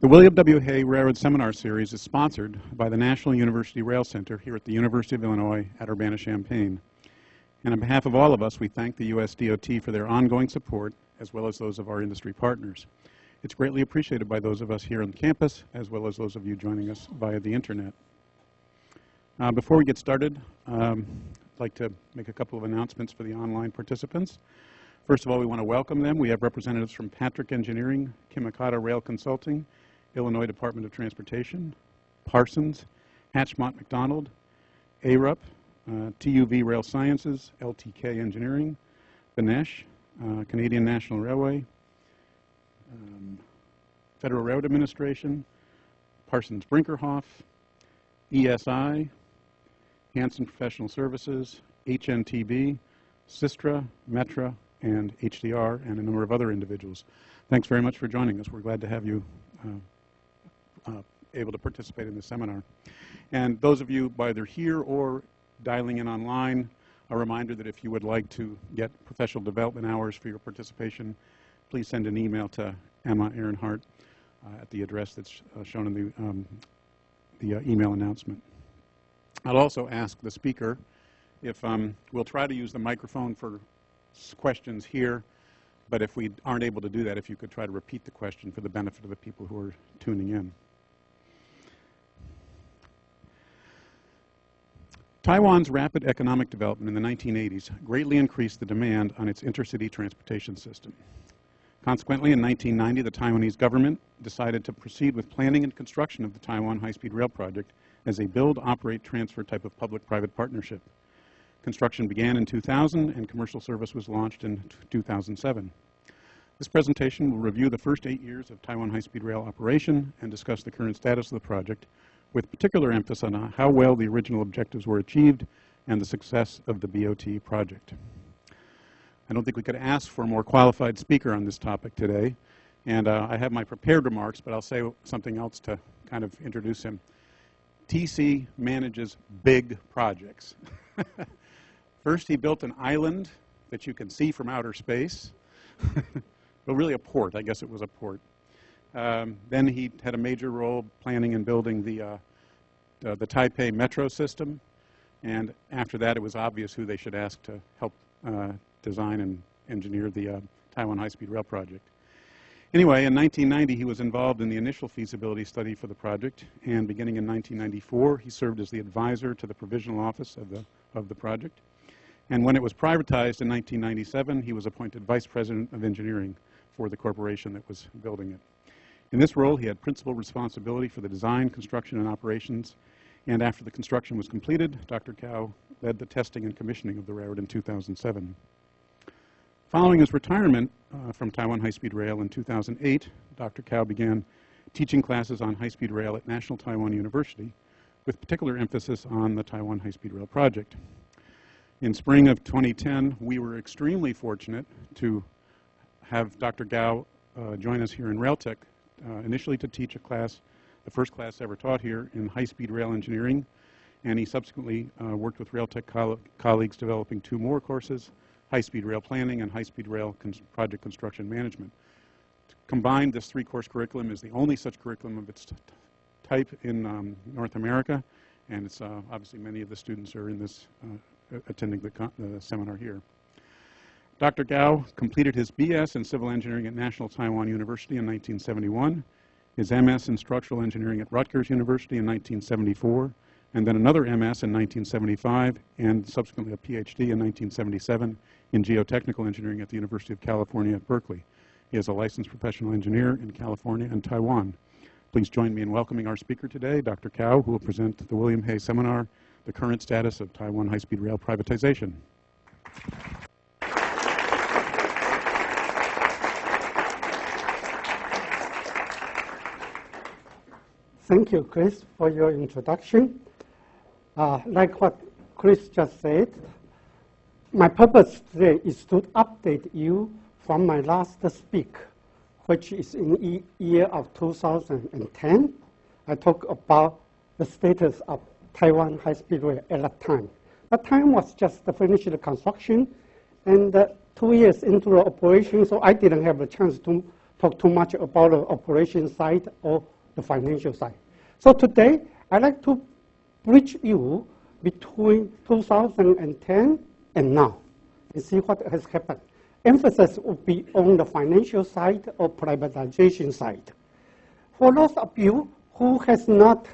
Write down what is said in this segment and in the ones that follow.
The William W. Hay Railroad Seminar Series is sponsored by the National University Rail Center here at the University of Illinois at Urbana-Champaign. And on behalf of all of us, we thank the U.S. DOT for their ongoing support, as well as those of our industry partners. It's greatly appreciated by those of us here on campus, as well as those of you joining us via the internet. Before we get started, I'd like to make a couple of announcements for the online participants. First of all, we want to welcome them. We have representatives from Patrick Engineering, Kimikata Rail Consulting, Illinois Department of Transportation, Parsons, Hatchmont McDonald, ARUP, TUV Rail Sciences, LTK Engineering, Benesh, Canadian National Railway, Federal Railroad Administration, Parsons Brinkerhoff, ESI, Hanson Professional Services, HNTB, Sistra, Metra, and HDR, and a number of other individuals. Thanks very much for joining us. We're glad to have you able to participate in the seminar. And those of you either here or dialing in online, a reminder that if you would like to get professional development hours for your participation, please send an email to Emma Ehrenhardt at the address that's shown in the email announcement. I'll also ask the speaker if we'll try to use the microphone for questions here, but if we aren't able to do that, if you could try to repeat the question for the benefit of the people who are tuning in. Taiwan's rapid economic development in the 1980s greatly increased the demand on its intercity transportation system. Consequently, in 1990, the Taiwanese government decided to proceed with planning and construction of the Taiwan High Speed Rail project as a build, operate, transfer type of public-private partnership. Construction began in 2000 and commercial service was launched in 2007. This presentation will review the first 8 years of Taiwan High Speed Rail operation and discuss the current status of the project, with particular emphasis on how well the original objectives were achieved and the success of the BOT project. I don't think we could ask for a more qualified speaker on this topic today, and I have my prepared remarks, but I'll say something else to kind of introduce him. TC manages big projects. First, he built an island that you can see from outer space. Well, really a port. I guess it was a port. Then he had a major role planning and building the Taipei metro system. And after that, it was obvious who they should ask to help design and engineer the Taiwan High Speed Rail project. Anyway, in 1990, he was involved in the initial feasibility study for the project. And beginning in 1994, he served as the advisor to the provisional office of the project. And when it was privatized in 1997, he was appointed vice president of engineering for the corporation that was building it. In this role, he had principal responsibility for the design, construction, and operations. And after the construction was completed, Dr. Cao led the testing and commissioning of the railroad in 2007. Following his retirement from Taiwan High Speed Rail in 2008, Dr. Cao began teaching classes on high-speed rail at National Taiwan University, with particular emphasis on the Taiwan High Speed Rail project. In spring of 2010, we were extremely fortunate to have Dr. Gao join us here in Railtech, initially to teach a class, the first class ever taught here in high-speed rail engineering, and he subsequently worked with Railtech colleagues developing 2 more courses, high-speed rail planning and high-speed rail project construction management. Combined, this 3-course curriculum is the only such curriculum of its type in North America, and it's obviously many of the students are in this attending the seminar here. Dr. Gao completed his BS in civil engineering at National Taiwan University in 1971, his MS in structural engineering at Rutgers University in 1974, and then another MS in 1975, and subsequently a PhD in 1977 in geotechnical engineering at the University of California at Berkeley. He is a licensed professional engineer in California and Taiwan. Please join me in welcoming our speaker today, Dr. Cao, who will present the William Hay Seminar, The Current Status of Taiwan High Speed Rail Privatization. Thank you, Chris, for your introduction. Like what Chris just said, my purpose today is to update you from my last speak, which is in year of 2010. I talk about the status of Taiwan High Speed Rail at that time. That time was just finished the construction and 2 years into the operation, so I didn't have a chance to talk too much about the operation side or the financial side. So today, I'd like to bridge you between 2010 and now and see what has happened. Emphasis will be on the financial side or privatization side. For those of you who has not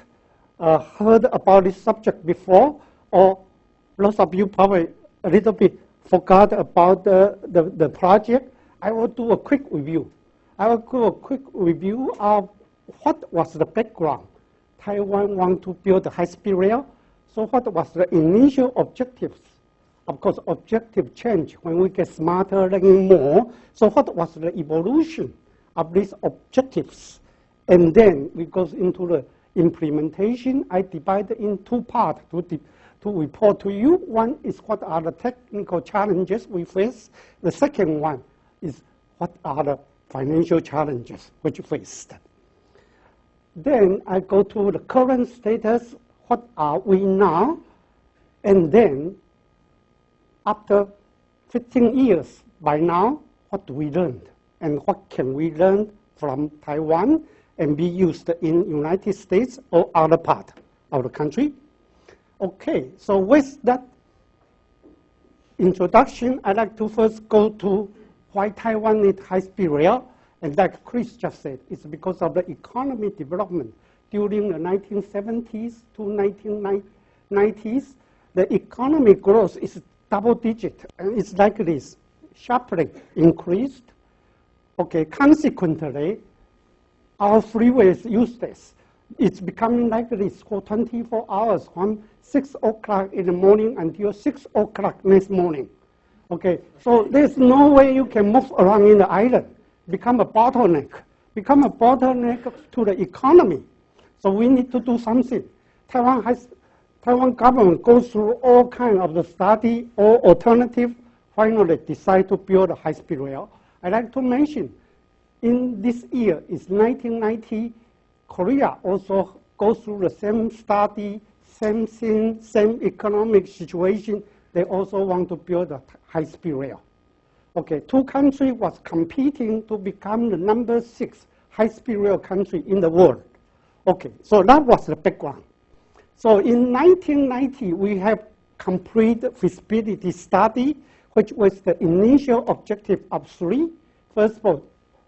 heard about this subject before, or those of you probably a little bit forgot about the project, I will do a quick review. I will do a quick review of what was the background. Taiwan wanted to build a high-speed rail, so what was the initial objectives? Of course, objective change when we get smarter, learning more. So what was the evolution of these objectives? And then we go into the implementation. I divide it in two parts to report to you. One is what are the technical challenges we face. The second one is what are the financial challenges which we faced. Then I go to the current status, what are we now? And then after 15 years by now, what do we learn? And what can we learn from Taiwan and be used in United States or other part of the country? Okay, so with that introduction, I'd like to first go to why Taiwan needs high-speed rail. And like Chris just said, it's because of the economic development during the 1970s to 1990s. The economic growth is double-digit, and it's like this, sharply increased. Okay, consequently, our freeway is useless. It's becoming like this for 24 hours, from 6 o'clock in the morning until 6 o'clock next morning. Okay, so there's no way you can move around in the island. Become a bottleneck to the economy. So we need to do something. Taiwan government goes through all kinds of the study or alternative, finally decide to build a high-speed rail. I'd like to mention, in this year, is 1990, Korea also goes through the same study, same thing, same economic situation. They also want to build a high-speed rail. Okay, two countries was competing to become the number 6 high-speed rail country in the world. Okay, so that was the background. So in 1990, we have complete feasibility study, which was the initial objective of 3. First of all,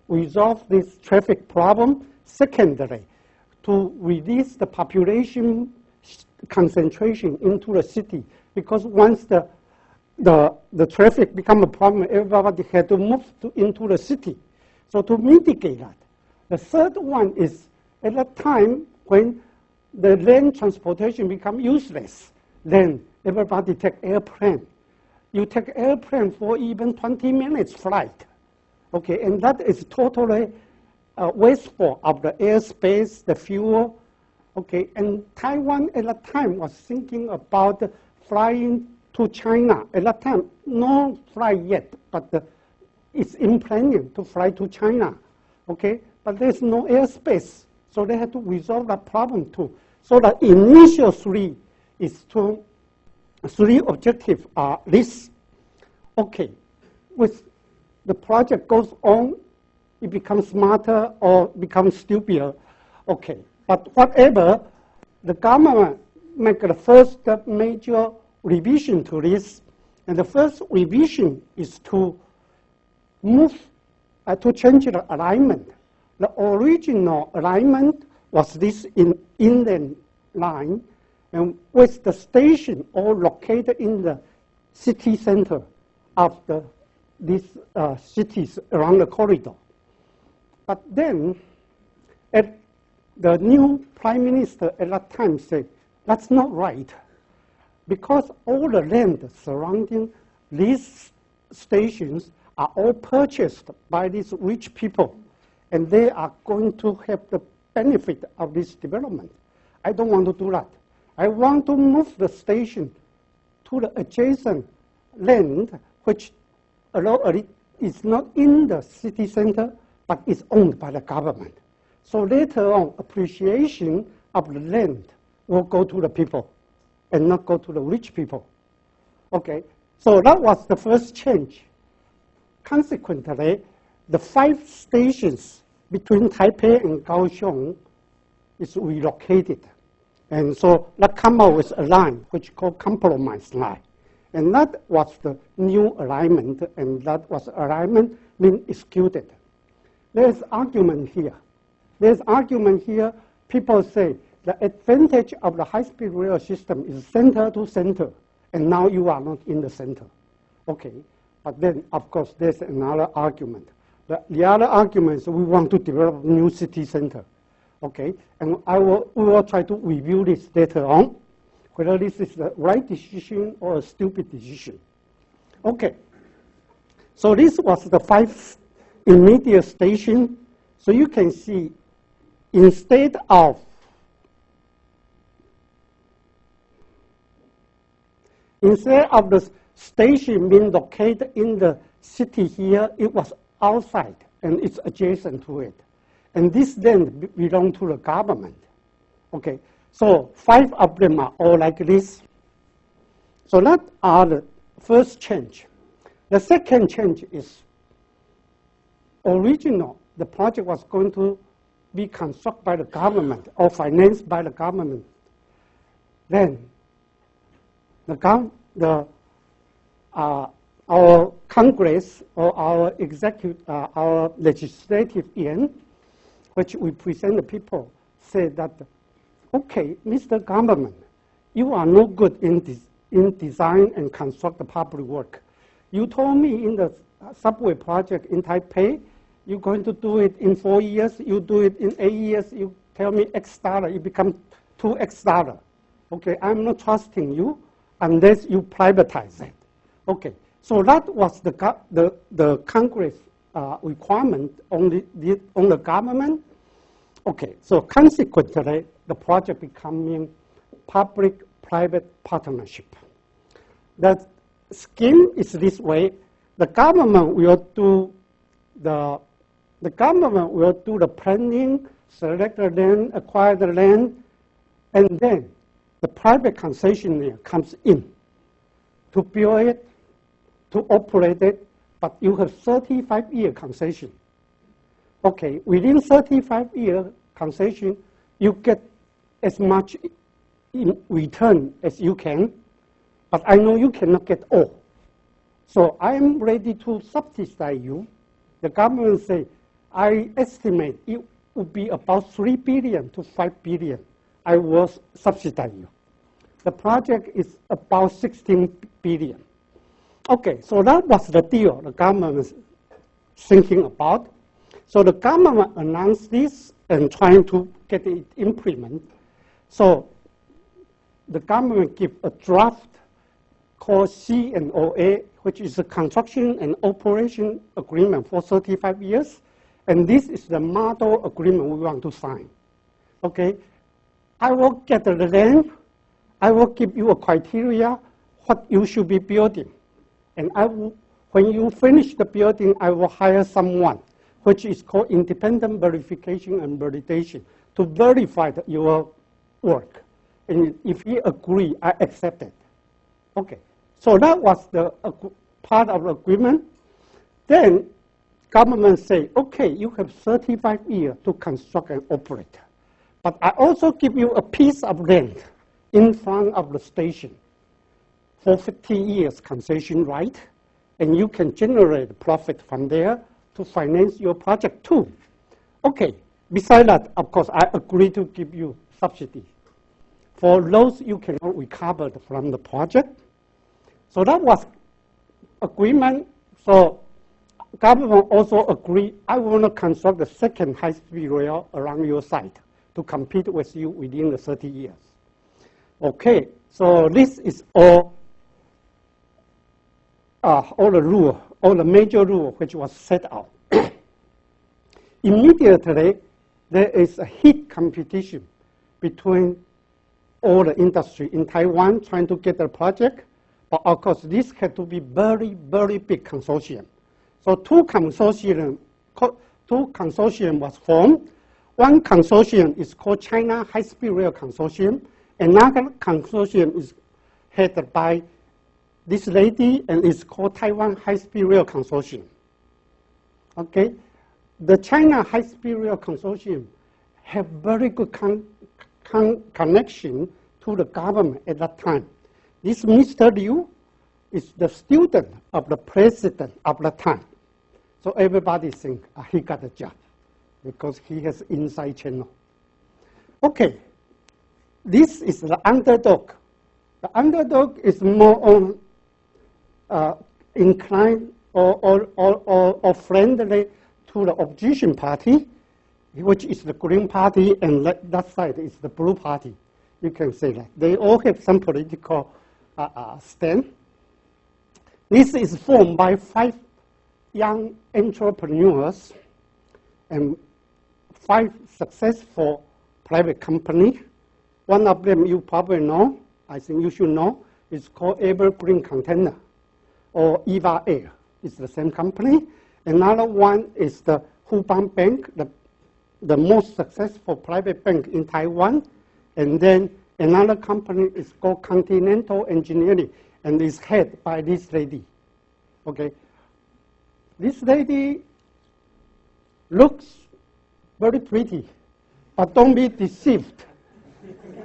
resolve this traffic problem. Secondly, to release the population concentration into the city, because once the traffic become a problem, everybody had to move into the city. So to mitigate that. The third one is at that time when the land transportation become useless, then everybody take airplane. You take airplane for even 20 minutes flight. Okay, and that is totally wasteful of the airspace, the fuel. Okay, and Taiwan at that time was thinking about flying to China. At that time, no flight yet, but it's in planning to fly to China. Okay, but there's no airspace, so they had to resolve that problem too. So the initial 3 objectives are this. Okay, with the project goes on, it becomes smarter or becomes stupider. Okay, but whatever, the government make the first major revision to this, and the first revision is to move, to change the alignment. The original alignment was this inland line, and with the station all located in the city center of these cities around the corridor. But then, the new prime minister at that time said, that's not right, because all the land surrounding these stations are all purchased by these rich people, and they are going to have the benefit of this development. I don't want to do that. I want to move the station to the adjacent land, which is not in the city center, but is owned by the government. So later on, appreciation of the land will go to the people and not go to the rich people. Okay, so that was the first change. Consequently, the 5 stations between Taipei and Kaohsiung is relocated. And so that come out with a line which is called compromise line. And that was the new alignment, and that was alignment being executed. There's argument here. There's argument here. People say the advantage of the high-speed rail system is center to center, and now you are not in the center. Okay, but then, of course, there's another argument. The other argument is we want to develop new city center. Okay, and we will try to review this later on, whether this is the right decision or a stupid decision. Okay, so this was the 5 immediate stations. So you can see, instead of the station being located in the city here, it was outside and it's adjacent to it. And this then belongs to the government. Okay, so 5 of them are all like this. So that are the first change. The second change is the project was going to be constructed by the government or financed by the government. Then our Congress or our our legislative end, which we present the people, say that, okay, Mr. Government, you are no good in design and construct the public work. You told me in the subway project in Taipei, you're going to do it in 4 years, you do it in 8 years, you tell me X dollar, it becomes 2X dollar. Okay, I'm not trusting you unless you privatize it. Okay, so that was the Congress requirement on the government. Okay, so consequently, the project becoming public-private partnership. The scheme is this way. The government will do the planning, select the land, acquire the land, and then the private concessionaire comes in to build it, to operate it, but you have 35-year concession. Okay, within 35-year concession, you get as much in return as you can, but I know you cannot get all. So I'm ready to subsidize you. The government say, I estimate it would be about 3 billion to 5 billion. I will subsidize you. The project is about 16 billion. Okay, so that was the deal the government was thinking about. So the government announced this and trying to get it implemented. So the government gave a draft called CNOA, which is a construction and operation agreement for 35 years. And this is the model agreement we want to sign. Okay, I will get the land. I will give you a criteria what you should be building. And when you finish the building, I will hire someone, which is called independent verification and validation, to verify your work. And if you agree, I accept it. Okay, so that was the part of the agreement. Then government say, okay, you have 35 years to construct and operate. But I also give you a piece of land in front of the station for 50 years concession right, and you can generate profit from there to finance your project too. Okay, besides that, of course, I agree to give you subsidy for those you cannot recover from the project. So that was agreement. So government also agreed, I want to construct the second high-speed rail around your site to compete with you within the 30 years. Okay, so this is all the rule, all the major rule which was set out. Immediately, there is a heat competition between all the industry in Taiwan trying to get the project. But of course, this had to be very, very big consortium. So two consortium was formed. One consortium is called China High Speed Rail Consortium. Another consortium is headed by this lady, and it's called Taiwan High Speed Rail Consortium. Okay, the China High Speed Rail Consortium have very good connection to the government at that time. This Mr. Liu is the student of the president of the time. So everybody think he got a job because he has inside channel. Okay, this is the underdog. The underdog is more on inclined or friendly to the opposition party, which is the Green Party, and that side is the Blue Party. You can say that. They all have some political stand. This is formed by 5 young entrepreneurs and 5 successful private companies. One of them you probably know, I think you should know, it's called Evergreen Container, or EVA Air. It's the same company. Another one is the Hubei Bank, the most successful private bank in Taiwan. And then another company is called Continental Engineering, and is headed by this lady. Okay, this lady looks very pretty, but don't be deceived.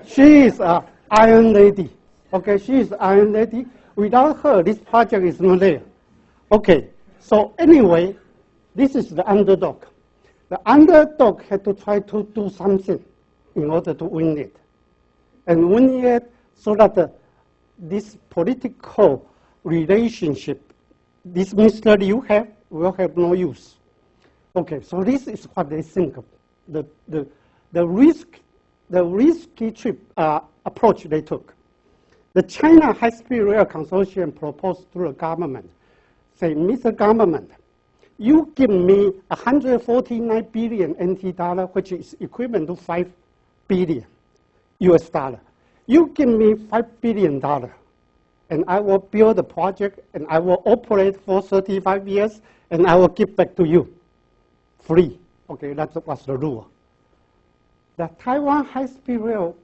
She is an iron lady. Okay, she is an iron lady. Without her, this project is not there. Okay, so anyway, this is the underdog. The underdog had to try to do something in order to win it. And win it so that this political relationship, this Mr. Liu have, will have no use. Okay, so this is what they think of. The risky trip approach they took. The China High Speed Rail Consortium proposed to the government, say, Mr. Government, you give me 149 billion NT dollar, which is equivalent to 5 billion US dollar. You give me $5 billion, and I will build the project, and I will operate for 35 years, and I will give back to you free. Okay, that was the rule. The Taiwan High Speed Rail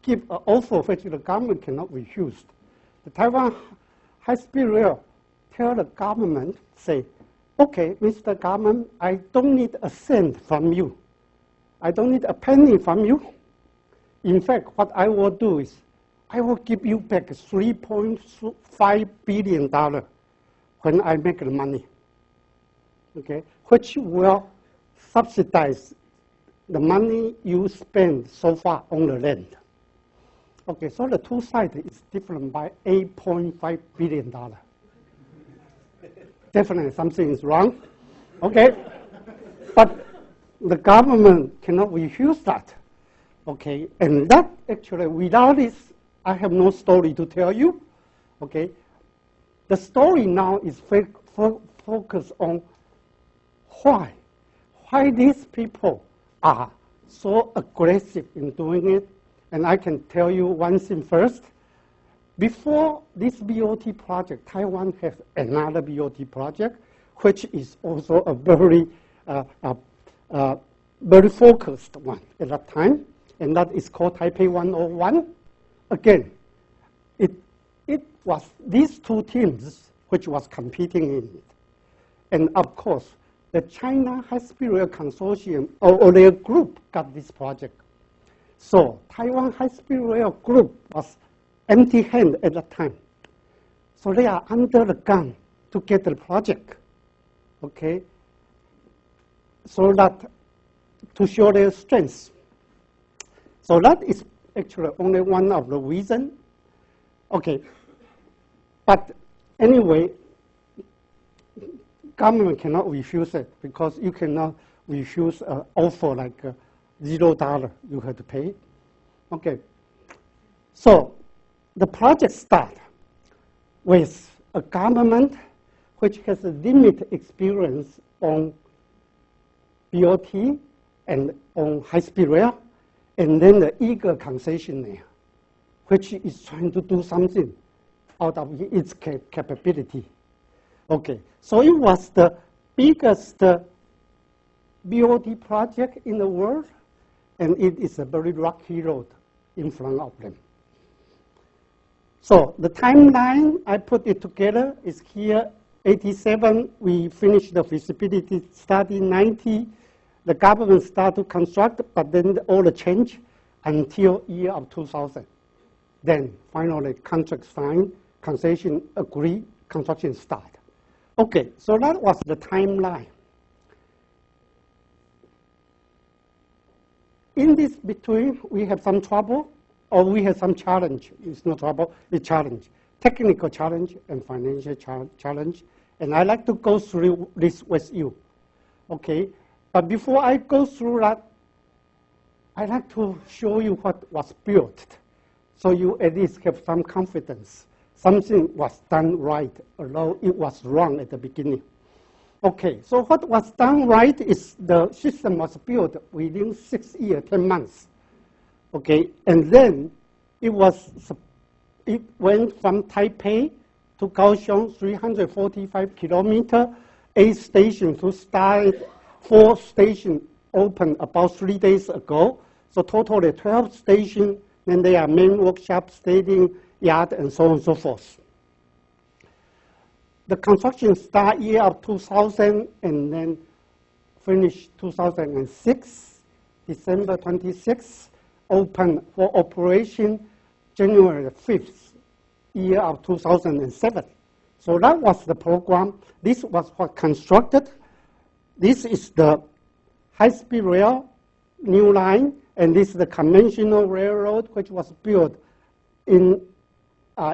give an offer which the government cannot refuse. The Taiwan High Speed Rail tell the government, say, okay, Mr. Government, I don't need a cent from you. I don't need a penny from you. In fact, what I will do is I will give you back $3.5 billion when I make the money, okay, which will subsidize the money you spend so far on the land. Okay, so the two sides is different by $8.5 billion. Definitely something is wrong, okay? But the government cannot refuse that, okay? And that actually, without this, I have no story to tell you, okay? The story now is focused on why these people are so aggressive in doing it. And I can tell you one thing first. Before this BOT project, Taiwan has another BOT project, which is also a very focused one at that time, and that is called Taipei 101. Again, it was these two teams which was competing in it. And of course, the China High Speed Rail Consortium, or their group, got this project. So Taiwan High Speed Rail Group was empty-handed at that time. So they are under the gun to get the project, okay? So that, to show their strengths. So that is actually only one of the reasons. Okay, but anyway, government cannot refuse it because you cannot refuse an offer like $0 you have to pay. Okay, so the project starts with a government which has a limited experience on BOT and on high-speed rail, and then the eager concessionaire, which is trying to do something out of its capability. Okay, so it was the biggest BOT project in the world, and it is a very rocky road in front of them. So the timeline, I put it together, is here 87, we finished the feasibility study. 90, the government started to construct, but then all the change until year of 2000. Then finally, contract signed, concession agreed, construction start. Okay, so that was the timeline. In this between, we have some trouble, or we have some challenge. It's not trouble, it's challenge. Technical challenge and financial challenge. And I like to go through this with you. Okay, but before I go through that, I like to show you what was built, so you at least have some confidence. Something was done right, although it was wrong at the beginning. Okay, so what was done right is the system was built within 6 years, 10 months. Okay, and then it went from Taipei to Kaohsiung, 345 kilometers, 8 stations to start. 4 stations opened about 3 days ago. So totally 12 stations, then they are main workshop, staging, yard, and so on and so forth. The construction start year of 2000 and then finished 2006, December 26, open for operation January 5th, year of 2007. So that was the program. This was what constructed. This is the high-speed rail, new line, and this is the conventional railroad, which was built in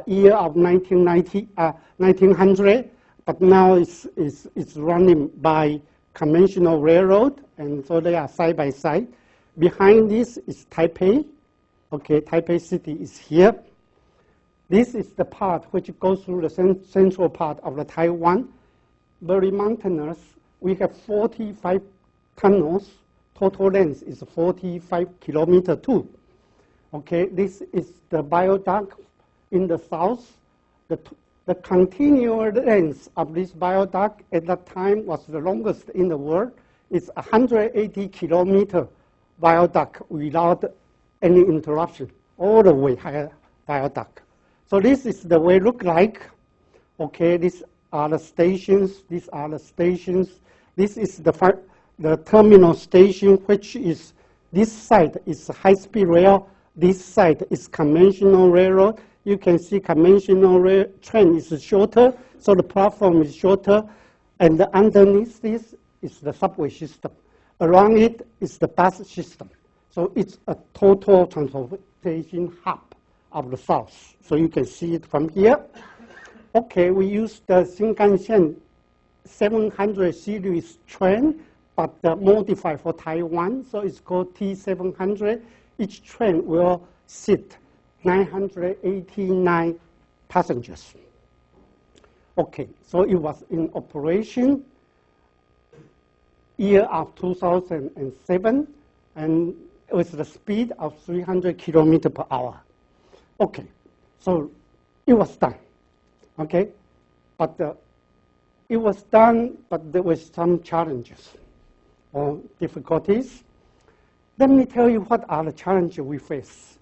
year of 1900, but now it's running by conventional railroad, and so they are side by side. Behind this is Taipei. Okay, Taipei city is here. This is the part which goes through the central part of the Taiwan, very mountainous. We have 45 tunnels. Total length is 45 kilometers too. Okay, this is the viaduct in the south. The continuous length of this viaduct at that time was the longest in the world. It's 180 kilometer viaduct without any interruption, all the way higher viaduct. So this is the way it look like. Okay, these are the stations. These are the stations. This is the terminal station, which is this side is high-speed rail. This side is conventional railroad. You can see conventional rail train is shorter, so the platform is shorter. And underneath this is the subway system. Around it is the bus system. So it's a total transportation hub of the south. So you can see it from here. Okay, we use the Shinkansen 700 series train, but modified for Taiwan. So it's called T700. Each train will sit 989 passengers. Okay, so it was in operation year of 2007, and with the speed of 300 kilometers per hour. Okay, so it was done. Okay, but it was done, but there was some challenges or difficulties. Let me tell you what are the challenges we face.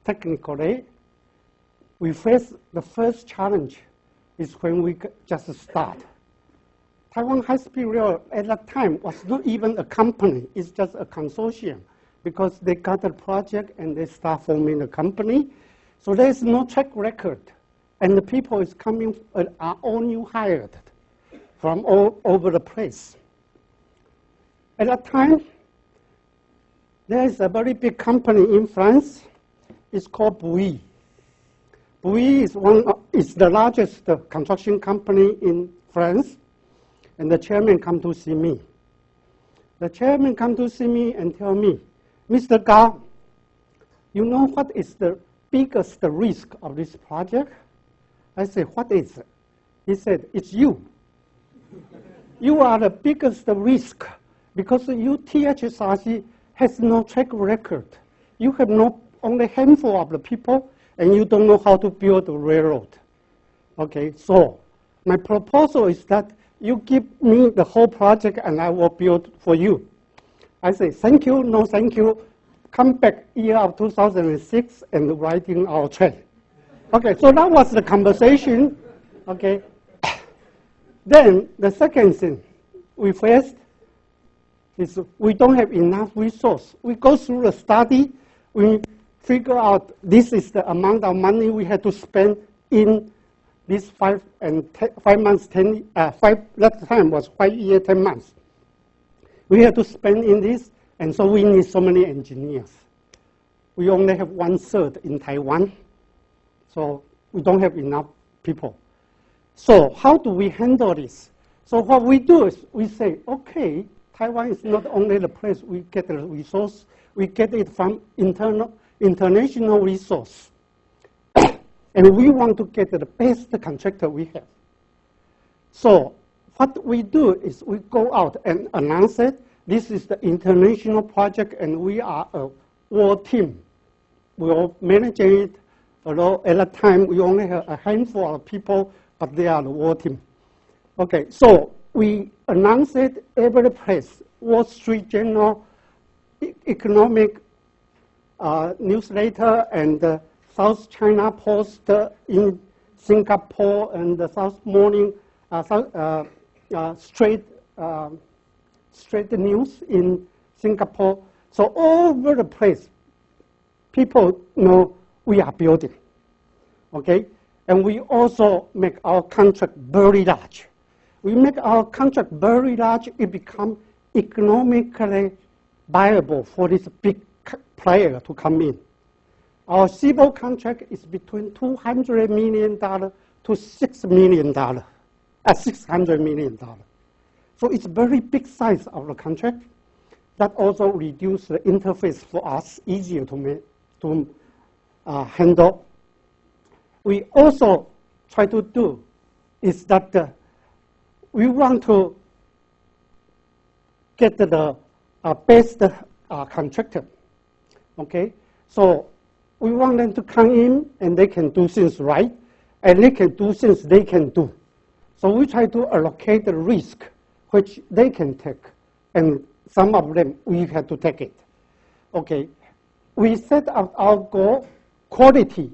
Technically, we face the first challenge is when we just start. Taiwan High Speed Rail at that time was not even a company, it's just a consortium, because they got a project and they start forming a company. So there's no track record. And the people is coming, are all new hired from all over the place. At that time, there is a very big company in France. It's called Bouygues. Bouygues is the largest construction company in France. And the chairman come to see me. The chairman come to see me and tell me, Mr. Gao, you know what is the biggest risk of this project? I said, what is it? He said, it's you. You are the biggest risk because you THSR has no track record. You have only a handful of the people, and you don't know how to build a railroad. Okay, so my proposal is that you give me the whole project and I will build for you. I say, thank you, no thank you. Come back year of 2006 and writing our train. Okay, so that was the conversation. Okay. Then the second thing we faced is we don't have enough resource. We go through the study, we figure out this is the amount of money we had to spend in this 5 months, that time was 5 years, 10 months. We had to spend in this, and so we need so many engineers. We only have 1/3 in Taiwan, so we don't have enough people. So how do we handle this? So what we do is we say, okay, Taiwan is not only the place we get the resource, we get it from international resource. And we want to get the best contractor we have. So what we do is we go out and announce it. This is the international project, and we are a world team. We are managing it, although at that time we only have a handful of people, but they are the world team. Okay, so we announce it every place. Wall Street Journal, economic newsletter, and South China Post in Singapore, and the South Morning, straight news in Singapore. So all over the place, people know we are building, okay? And we also make our contract very large. We make our contract very large, it becomes economically viable for this big player to come in. Our civil contract is between $200 million to $600 million. So it's very big size of the contract. That also reduces the interface for us, easier to handle. We also try to do is that we want to get the best contractor. Okay, so we want them to come in and they can do things right, and they can do things they can do. So we try to allocate the risk which they can take, and some of them we have to take it. Okay, we set up our goal. Quality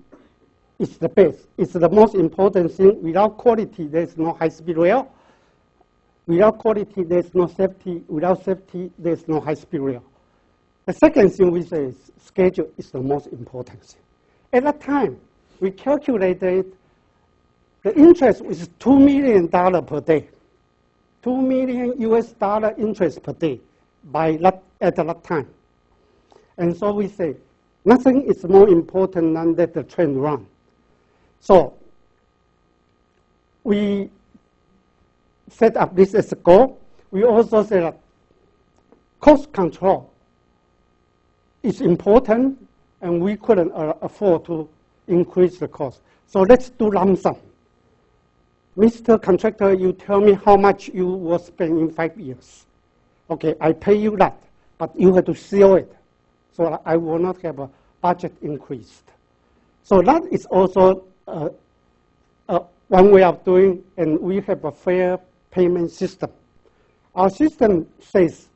is the best. It's the most important thing. Without quality, there's no high-speed rail. Without quality, there's no safety. Without safety, there's no high-speed rail. The second thing we say is schedule is the most important thing. At that time, we calculated the interest was $2 million per day. $2 million US interest per day at that time. And so we say, nothing is more important than that the train run. So we set up this as a goal. We also say that cost control is important, and we couldn't afford to increase the cost. So let's do lump sum. Mr. Contractor, you tell me how much you will spend in 5 years. Okay, I pay you that, but you have to seal it, so I will not have a budget increased. So that is also one way of doing, and we have a fair payment system. Our system says,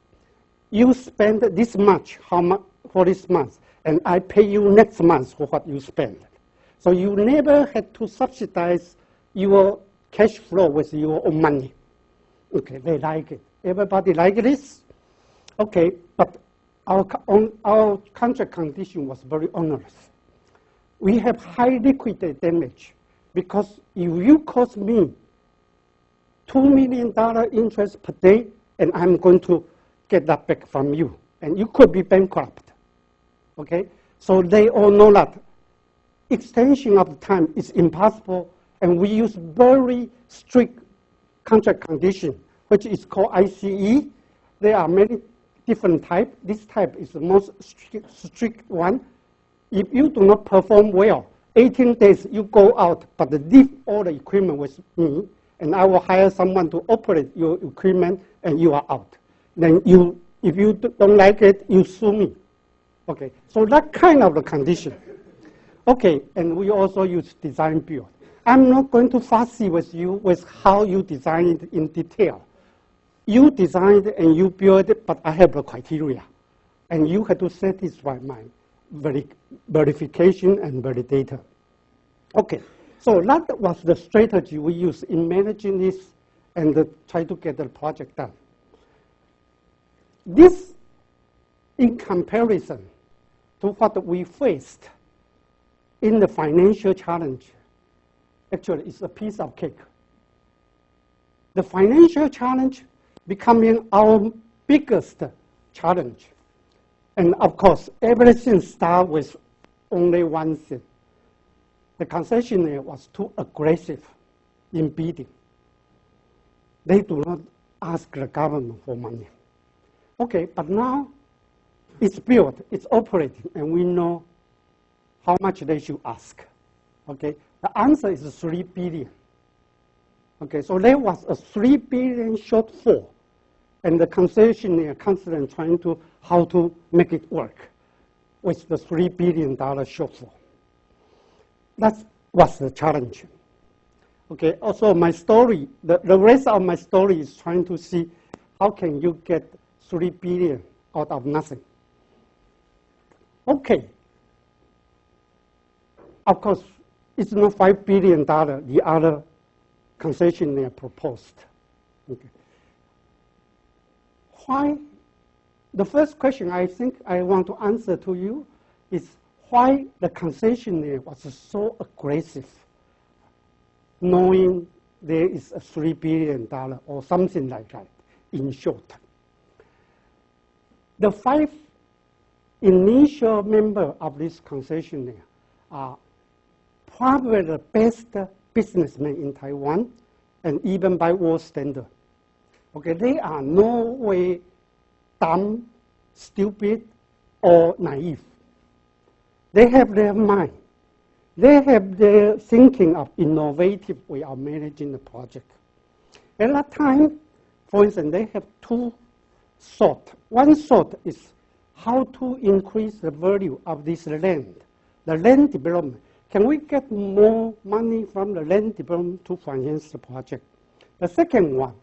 you spend this much, how much for this month, and I pay you next month for what you spend. So you never had to subsidize your cash flow with your own money. Okay, they like it. Everybody like this? Okay, but our contract condition was very onerous. We have high liquidated damage, because if you cost me $2 million interest per day, and I'm going to get that back from you, and you could be bankrupt. Okay, so they all know that extension of the time is impossible, and we use very strict contract condition, which is called ICE. There are many different types. This type is the most strict one. If you do not perform well, 18 days you go out, but leave all the equipment with me, and I will hire someone to operate your equipment, and you are out. Then if you don't like it, you sue me. Okay, so that kind of the condition. Okay, and we also use design build. I'm not going to fussy with you with how you design it in detail. You design it and you build it, but I have a criteria. And you have to satisfy my verification and validator. Okay, so that was the strategy we used in managing this and try to get the project done. This, in comparison to what we faced in the financial challenge, actually is a piece of cake. The financial challenge becoming our biggest challenge. And of course, everything starts with only one thing. The concessionaire was too aggressive in bidding. They do not ask the government for money. Okay, but now it's built, it's operating, and we know how much they should ask. Okay, the answer is 3 billion. Okay, so there was a 3 billion shortfall, and the concessionaire constantly trying to how to make it work with the $3 billion shortfall. That was the challenge. Okay, also my story, the rest of my story is trying to see how can you get 3 billion out of nothing. Okay, of course, it's not $5 billion the other concessionaire proposed. Okay. Why? The first question I think I want to answer to you is why the concessionaire was so aggressive, knowing there is a $3 billion or something like that in short. The 5 initial members of this concessionaire are probably the best businessmen in Taiwan, and even by world standard. Okay, they are no way dumb, stupid, or naive. They have their mind. They have their thinking of innovative way of managing the project. At that time, for instance, they have 2 thoughts. One thought is how to increase the value of this land, the land development. Can we get more money from the land development to finance the project? The second one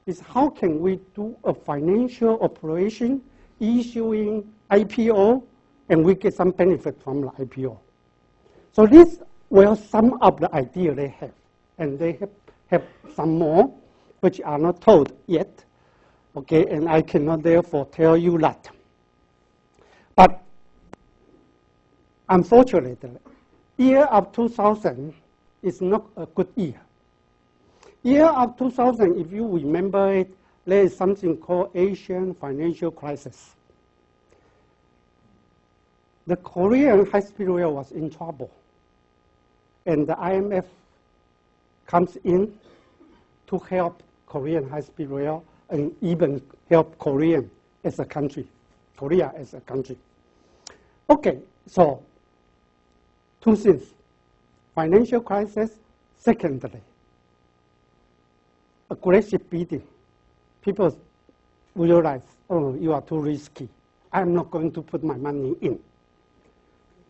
is how can we do a financial operation issuing IPO and we get some benefit from the IPO. So these were some of the ideas they have, and they have some more which are not told yet, okay, and I cannot therefore tell you that. But unfortunately, year of 2000 is not a good year. Year of 2000, if you remember it, there is something called Asian financial crisis. The Korean High Speed Rail was in trouble, and the IMF comes in to help Korean High Speed Rail and even help Korea as a country. Okay, so 2 things. Financial crisis, secondly, aggressive bidding. People realize, oh, you are too risky. I'm not going to put my money in.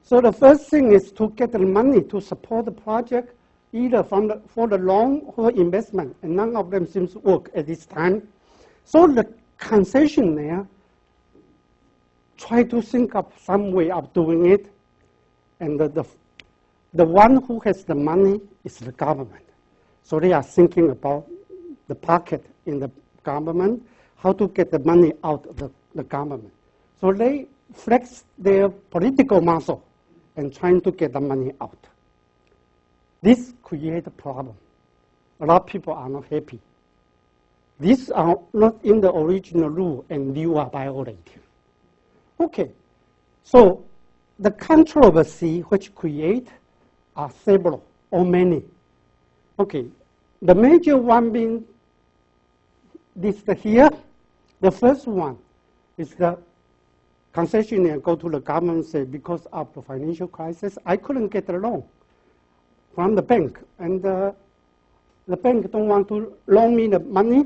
So the first thing is to get the money to support the project, either for the loan or investment, and none of them seems to work at this time. So the concessionaire try to think of some way of doing it, and the one who has the money is the government. So they are thinking about the pocket in the government, how to get the money out of the government. So they flex their political muscle and trying to get the money out. This creates a problem. A lot of people are not happy. These are not in the original rule, and you are violating. Okay, so the controversy which create are several or many. Okay, the major one being listed here. The first one is the concessionaire go to the government and say, because of the financial crisis, I couldn't get a loan from the bank, and the bank don't want to loan me the money.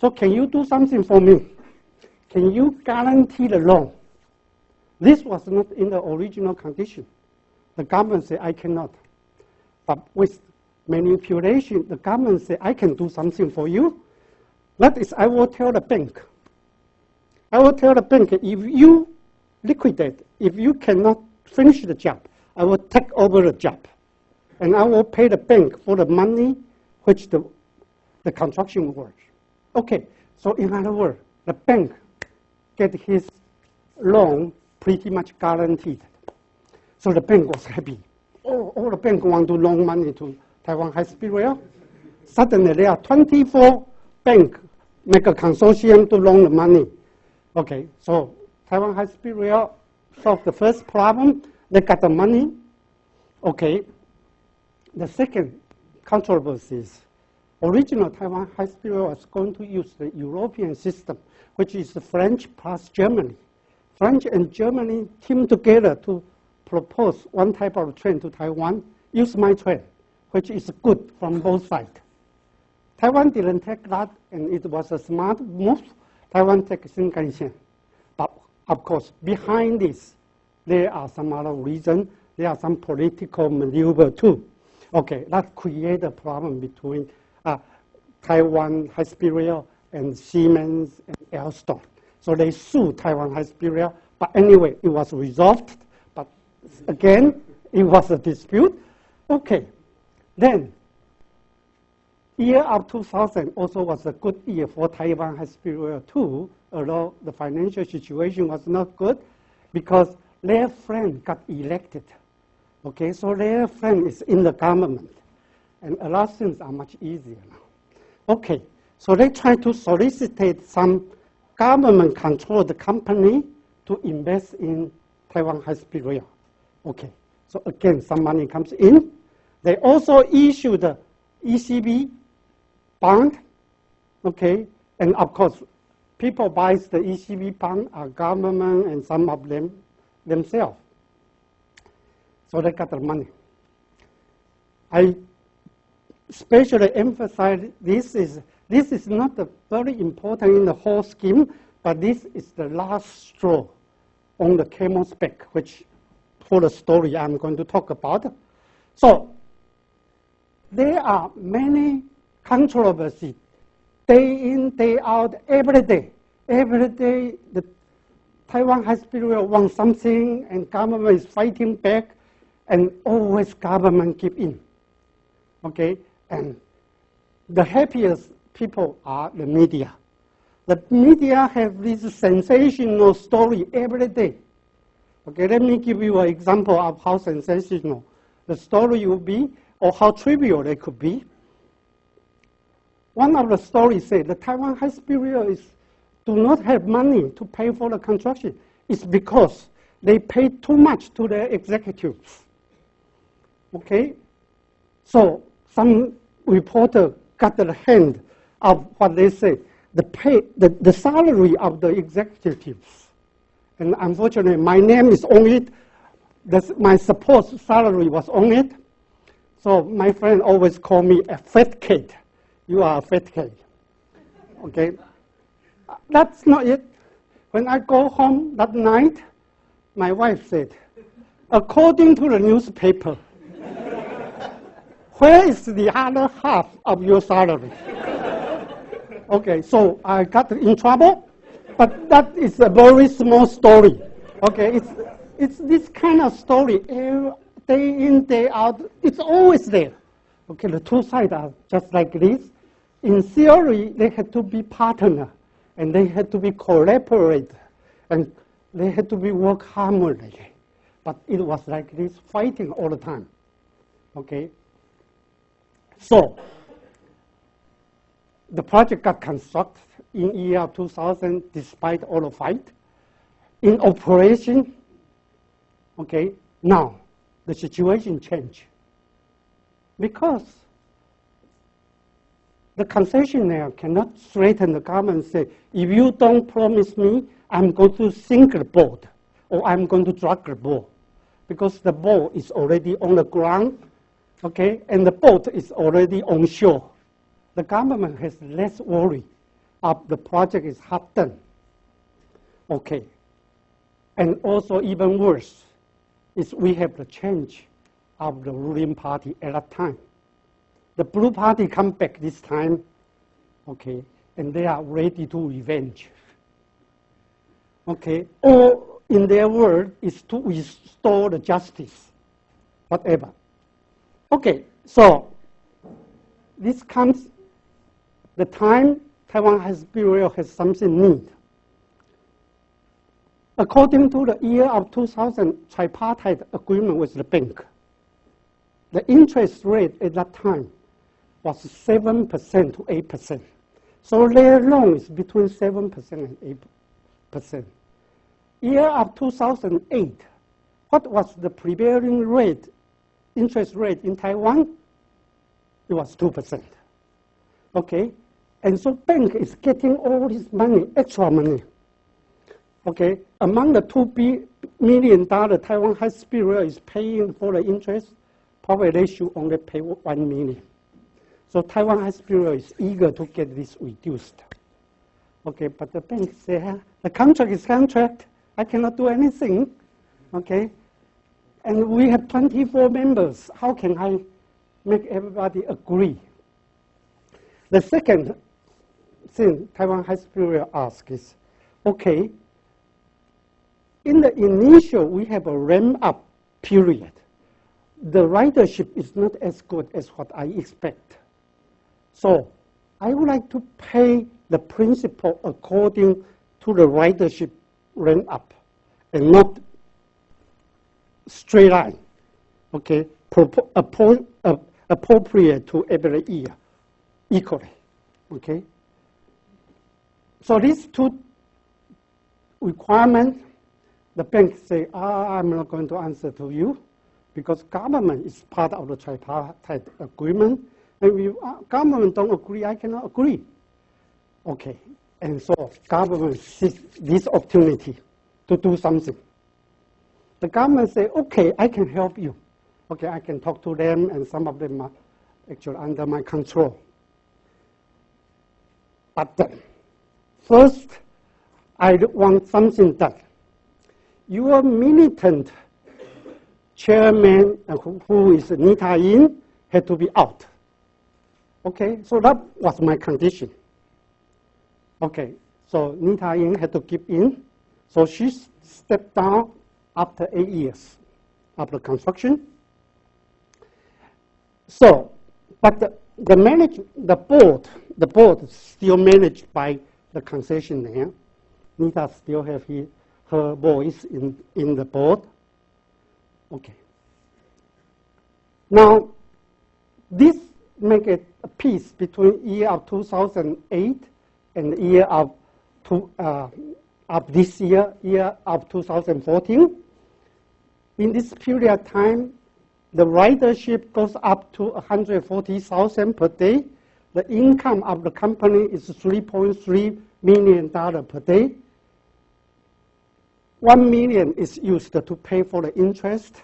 So can you do something for me? Can you guarantee the loan? This was not in the original condition. The government said, I cannot. But with manipulation, the government said, I can do something for you. That is, I will tell the bank. I will tell the bank, if you liquidate, if you cannot finish the job, I will take over the job. And I will pay the bank for the money which the the construction works. Okay, so in other words, the bank get his loan pretty much guaranteed. So the bank was happy. All the bank want to loan money to Taiwan High Speed Rail. Suddenly there are 24 banks make a consortium to loan the money. Okay, so Taiwan High Speed Rail solved the first problem. They got the money. Okay, the second controversies. Original Taiwan High Speed Rail was going to use the European system, which is the French plus Germany. French and Germany teamed together to propose one type of train to Taiwan, use my train, which is good from both sides. Taiwan didn't take that, and it was a smart move. Taiwan took Shinkansen. But of course, behind this, there are some other reasons. There are some political maneuver too. Okay, that created a problem between Taiwan High Speed Rail and Siemens and Alstom. So they sued Taiwan High Speed Rail. But anyway, it was resolved. But again, it was a dispute. Okay, then year of 2000 also was a good year for Taiwan High Speed Rail too, although the financial situation was not good because their friend got elected. Okay, so their friend is in the government, and a lot of things are much easier now. Okay, so they try to solicit some government-controlled company to invest in Taiwan High Speed Rail. Okay, so again, some money comes in. They also issue the ECB bond. Okay, and of course, people buys the ECB bond are government and some of them themselves. So they got the money. I especially emphasize this is not very important in the whole scheme, but this is the last straw on the camel's back, which for the story I'm going to talk about. So there are many controversies, day in, day out, every day. Every day, the Taiwan High Speed Rail wants something, and government is fighting back, and always government give in. Okay, and the happiest people are the media. The media have this sensational story every day. Okay, let me give you an example of how sensational the story will be, or how trivial it could be. One of the stories said the Taiwan High Speed Rail do not have money to pay for the construction. It's because they pay too much to their executives. Okay, so some reporter got the hand of what they say, the salary of the executives. And unfortunately, my name is on it. My support salary was on it. So my friend always called me a fat kid. You are a fat kid. Okay, that's not it. When I go home that night, my wife said, according to the newspaper, where is the other half of your salary? Okay, so I got in trouble, but that is a very small story. Okay, it's this kind of story, day in, day out, it's always there. Okay, the two sides are just like this. In theory, they had to be partner, and they had to be collaborate, and they had to be work harmoniously. But it was like this, fighting all the time. Okay. So the project got constructed in year 2000 despite all the fight. In operation, okay, now the situation changed because the concessionaire cannot threaten the government and say, if you don't promise me, I'm going to sink the boat or I'm going to drag the boat, because the boat is already on the ground. Okay, and the boat is already on shore. The government has less worry of the project is half done. Okay, and also even worse is we have the change of the ruling party at that time. The blue party come back this time, okay, and they are ready to revenge. Okay, or in their word is to restore the justice, whatever. Okay, so this comes the time Taiwan High Speed Rail has something need. According to the year of 2000 tripartite agreement with the bank, the interest rate at that time was 7% to 8%. So their loan is between 7% and 8%. Year of 2008, what was the prevailing rate, interest rate in Taiwan? It was 2%. Okay, and so bank is getting all this money, extra money. Okay, among the $2 million Taiwan High Speed Rail is paying for the interest, probably they should only pay $1 million. So Taiwan High Speed Rail is eager to get this reduced. Okay, but the bank say, the contract is contract. I cannot do anything. Okay, and we have 24 members. How can I make everybody agree? The second thing Taiwan High Speed Rail asks is, okay, in the initial, we have a ramp-up period. The ridership is not as good as what I expect. So I would like to pay the principal according to the ridership ramp-up and not straight line, okay, appropriate to every year equally, okay? So these two requirements, the bank say, I'm not going to answer to you because government is part of the tripartite agreement. And if government don't agree, I cannot agree. Okay, and so government sees this opportunity to do something. The government say, okay, I can help you. Okay, I can talk to them, and some of them are actually under my control. But first, I want something done. Your militant chairman, who is Nita Yin, had to be out. Okay, so that was my condition. Okay, so Nita Yin had to give in. So she stepped down after 8 years of the construction. So, but the board is still managed by the concessionaire. Nita still have her voice in the board. Okay. Now, this make it a peace between year of 2008 and the year of this year of 2014. In this period of time, the ridership goes up to 140,000 per day. The income of the company is $3.3 million per day. $1 million is used to pay for the interest.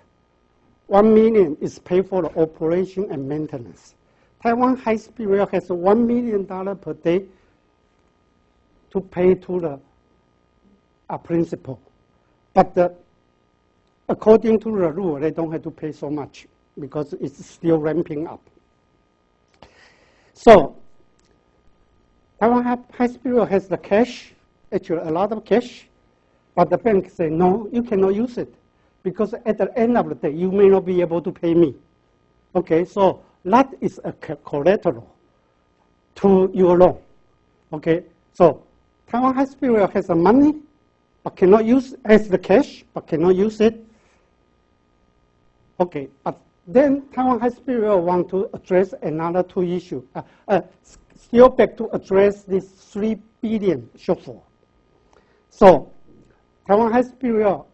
$1 million is paid for the operation and maintenance. Taiwan High Speed Rail has $1 million per day to pay to the principal. But according to the rule, they don't have to pay so much because it's still ramping up. So Taiwan High Speed Rail has the cash, actually a lot of cash, but the bank say, no, you cannot use it because at the end of the day, you may not be able to pay me. Okay, so that is a collateral to your loan. Okay, so Taiwan High Speed Rail has the money, but cannot use, has the cash, but cannot use it. Okay, but then Taiwan High Speed Rail want to address another two issues. Still back to address this $3 billion shortfall. So Taiwan High Speed Rail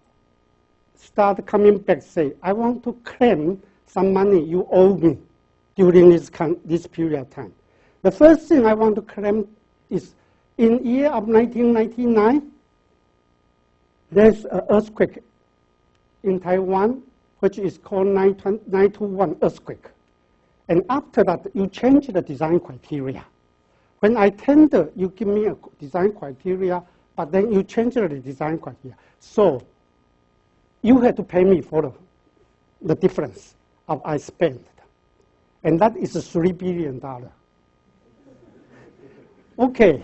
start coming back, say, I want to claim some money you owe me during this period of time. The first thing I want to claim is in year of 1999, there's an earthquake in Taiwan, which is called 921 earthquake. And after that, you change the design criteria. When I tender, you give me a design criteria, but then you change the design criteria. So you have to pay me for the difference of I spent. And that is $3 billion. Okay.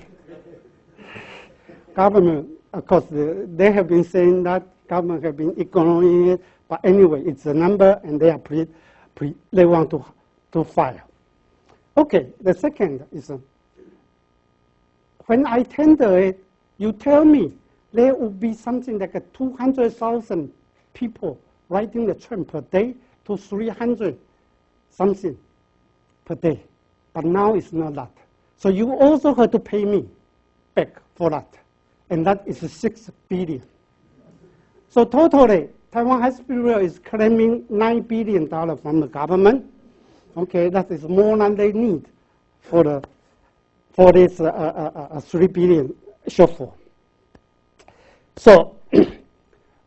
Government, of course, they have been saying that, government have been ignoring it, but anyway, it's a number and they are they want to file. Okay, the second is when I tender it, you tell me there will be something like 200,000 people riding the train per day to 300 something per day. But now it's not that. So you also have to pay me back for that. And that is 6 billion. So totally, Taiwan High Speed Rail is claiming $9 billion from the government. Okay, that is more than they need for this 3 billion shortfall. So,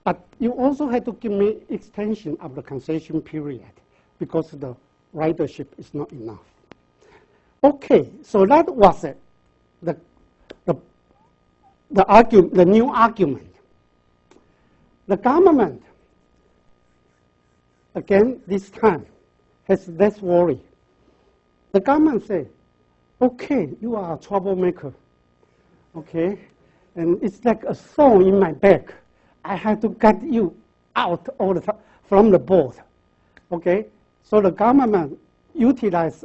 but you also had to give me extension of the concession period because the ridership is not enough. Okay, so that was it. The new argument. The government, again, this time, has less worry. The government say, okay, you are a troublemaker, okay? And it's like a thorn in my back. I have to get you out all the time from the board, okay? So the government utilize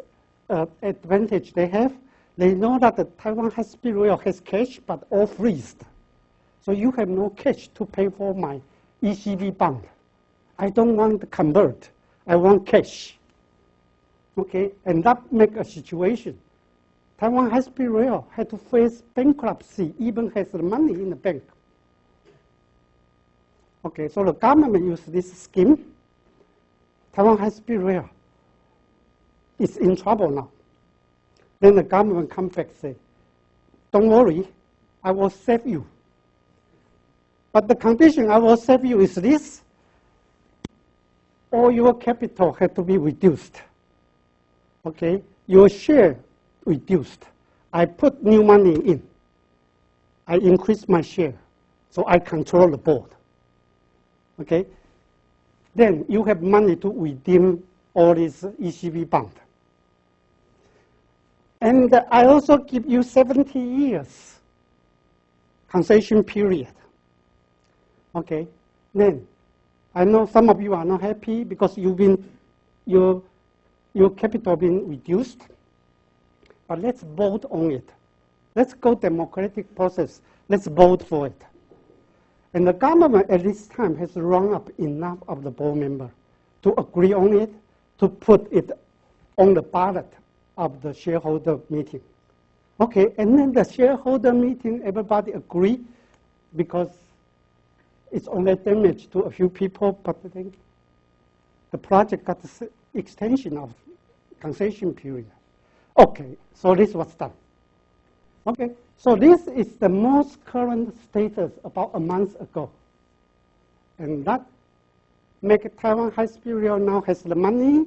advantage they have. They know that the Taiwan High Speed Rail has cash, but all freezed. So you have no cash to pay for my ECB bond. I don't want to convert. I want cash. Okay, and that make a situation. Taiwan High Speed Rail had to face bankruptcy, even has the money in the bank. Okay, so the government used this scheme. Taiwan High Speed Rail is in trouble now. Then the government come back and say, don't worry, I will save you. But the condition I will save you is this: all your capital had to be reduced. Okay, your share reduced. I put new money in. I increase my share, so I control the board. Okay, then you have money to redeem all this ECB bond. And I also give you 70 years concession period. Okay, then I know some of you are not happy because you've been, your capital been reduced. But let's vote on it. Let's go democratic process. Let's vote for it. And the government at this time has run up enough of the board member to agree on it, to put it on the ballot of the shareholder meeting. Okay, and then the shareholder meeting, everybody agree because it's only damage to a few people, but I think the project got the extension of concession period. Okay, so this was done. Okay, so this is the most current status about a month ago. And that makes Taiwan High Speed Rail now has the money.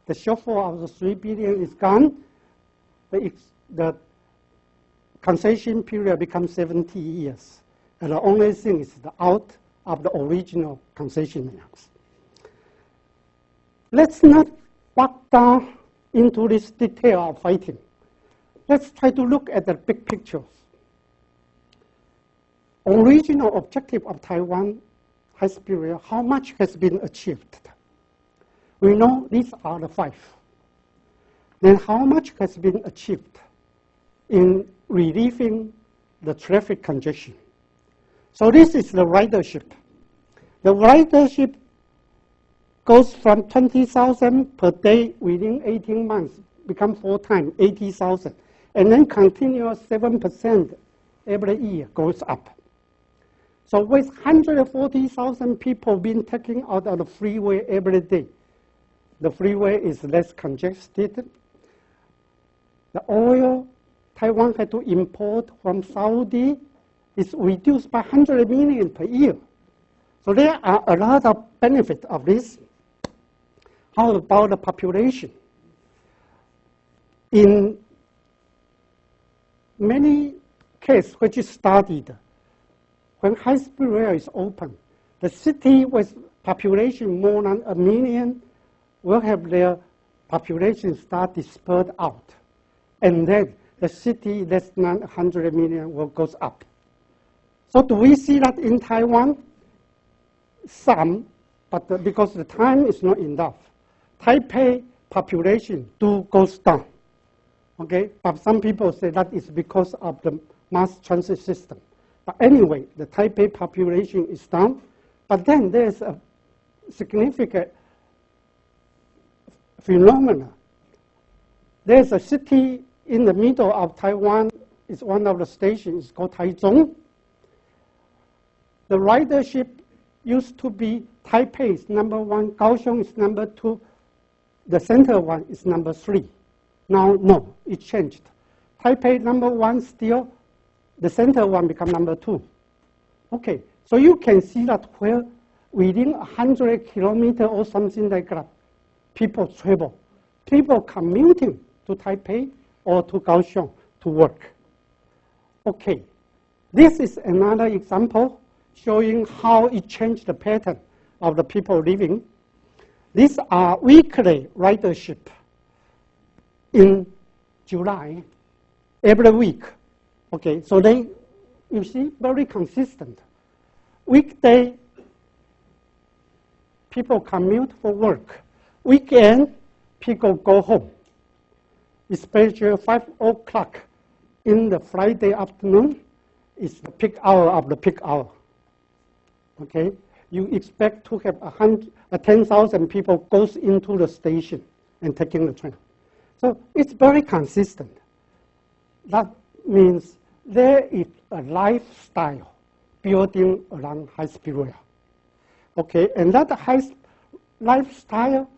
The shortfall of the 3 billion is gone. The concession period becomes 70 years. And the only thing is the out of the original concessionaires. Let's not walk down into this detail of fighting. Let's try to look at the big pictures. Original objective of Taiwan High Speed Rail, how much has been achieved? We know these are the 5. Then how much has been achieved in relieving the traffic congestion? So this is the ridership. The ridership goes from 20,000 per day within 18 months, become 4 times, 80,000. And then continuous 7% every year goes up. So with 140,000 people being taken out of the freeway every day, the freeway is less congested. The oil Taiwan had to import from Saudi is reduced by 100 million per year. So there are a lot of benefits of this. How about the population? In many cases which is studied, when High Speed Rail is open, the city with population more than 1 million will have their population start dispersed out. And then the city less than 100 million will go up. So do we see that in Taiwan? Some, but because the time is not enough. Taipei population goes down. Okay, but some people say that is because of the mass transit system. But anyway, the Taipei population is down. But then there's a significant phenomena. There's a city in the middle of Taiwan. It's one of the stations. It's called Taichung. The ridership used to be Taipei is number 1, Kaohsiung is number 2, the center one is number 3. Now, no, it changed. Taipei number 1 still, the center one become number 2. Okay, so you can see that where within 100 kilometers or something like that, people travel. People commuting to Taipei or to Kaohsiung to work. Okay, this is another example showing how it changed the pattern of the people living. These are weekly ridership in July, every week. Okay, so they, you see, very consistent. Weekday, people commute for work. Weekend, people go home, especially 5 o'clock in the Friday afternoon is the peak hour of the peak hour. Okay, you expect to have 10,000 people goes into the station and taking the train. So it's very consistent. That means there is a lifestyle building around high-speed rail. Okay, and that lifestyle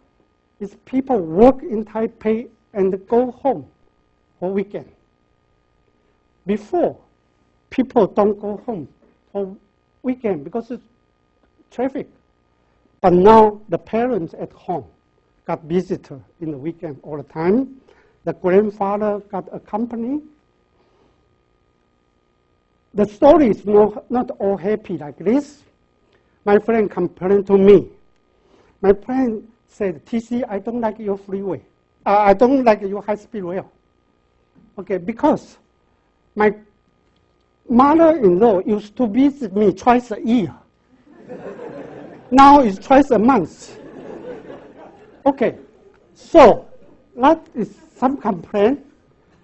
is people work in Taipei and go home for weekend. Before, people don't go home for weekend because it's traffic. But now the parents at home got visitor in the weekend all the time. The grandfather got a company. The story is not all happy like this. My friend complained to me. My friend said, TC, I don't like your freeway. I don't like your high-speed rail. Okay, because my mother-in-law used to visit me twice a year. Now it's twice a month. Okay, so that is some complaint.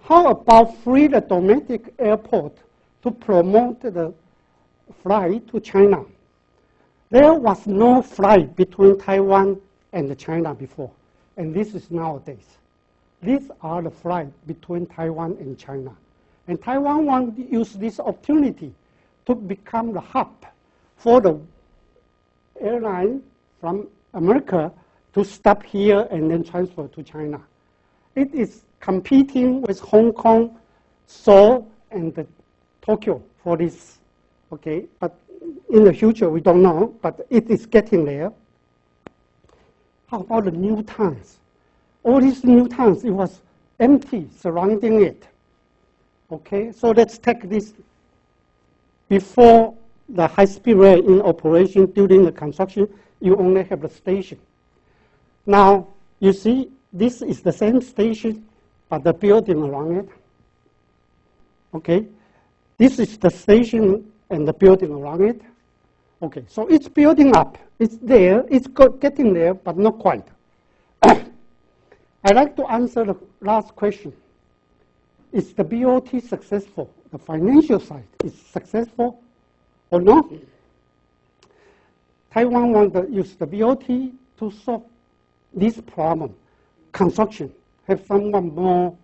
How about free the domestic airport to promote the flight to China? There was no flight between Taiwan and China before, and this is nowadays. These are the flights between Taiwan and China. And Taiwan wants to use this opportunity to become the hub for the airline from America to stop here and then transfer to China. It is competing with Hong Kong, Seoul, and Tokyo for this. Okay, but in the future we don't know, but it is getting there. How about the new towns? All these new towns, it was empty surrounding it. Okay, so let's take this before the high-speed rail in operation. During the construction, you only have the station. Now, you see, this is the same station, but the building around it. Okay, this is the station and the building around it. Okay, so it's building up. It's there. It's getting there, but not quite. I'd like to answer the last question. Is the BOT successful? The financial side is successful or not? Taiwan wants to use the BOT to solve this problem. Construction, have someone more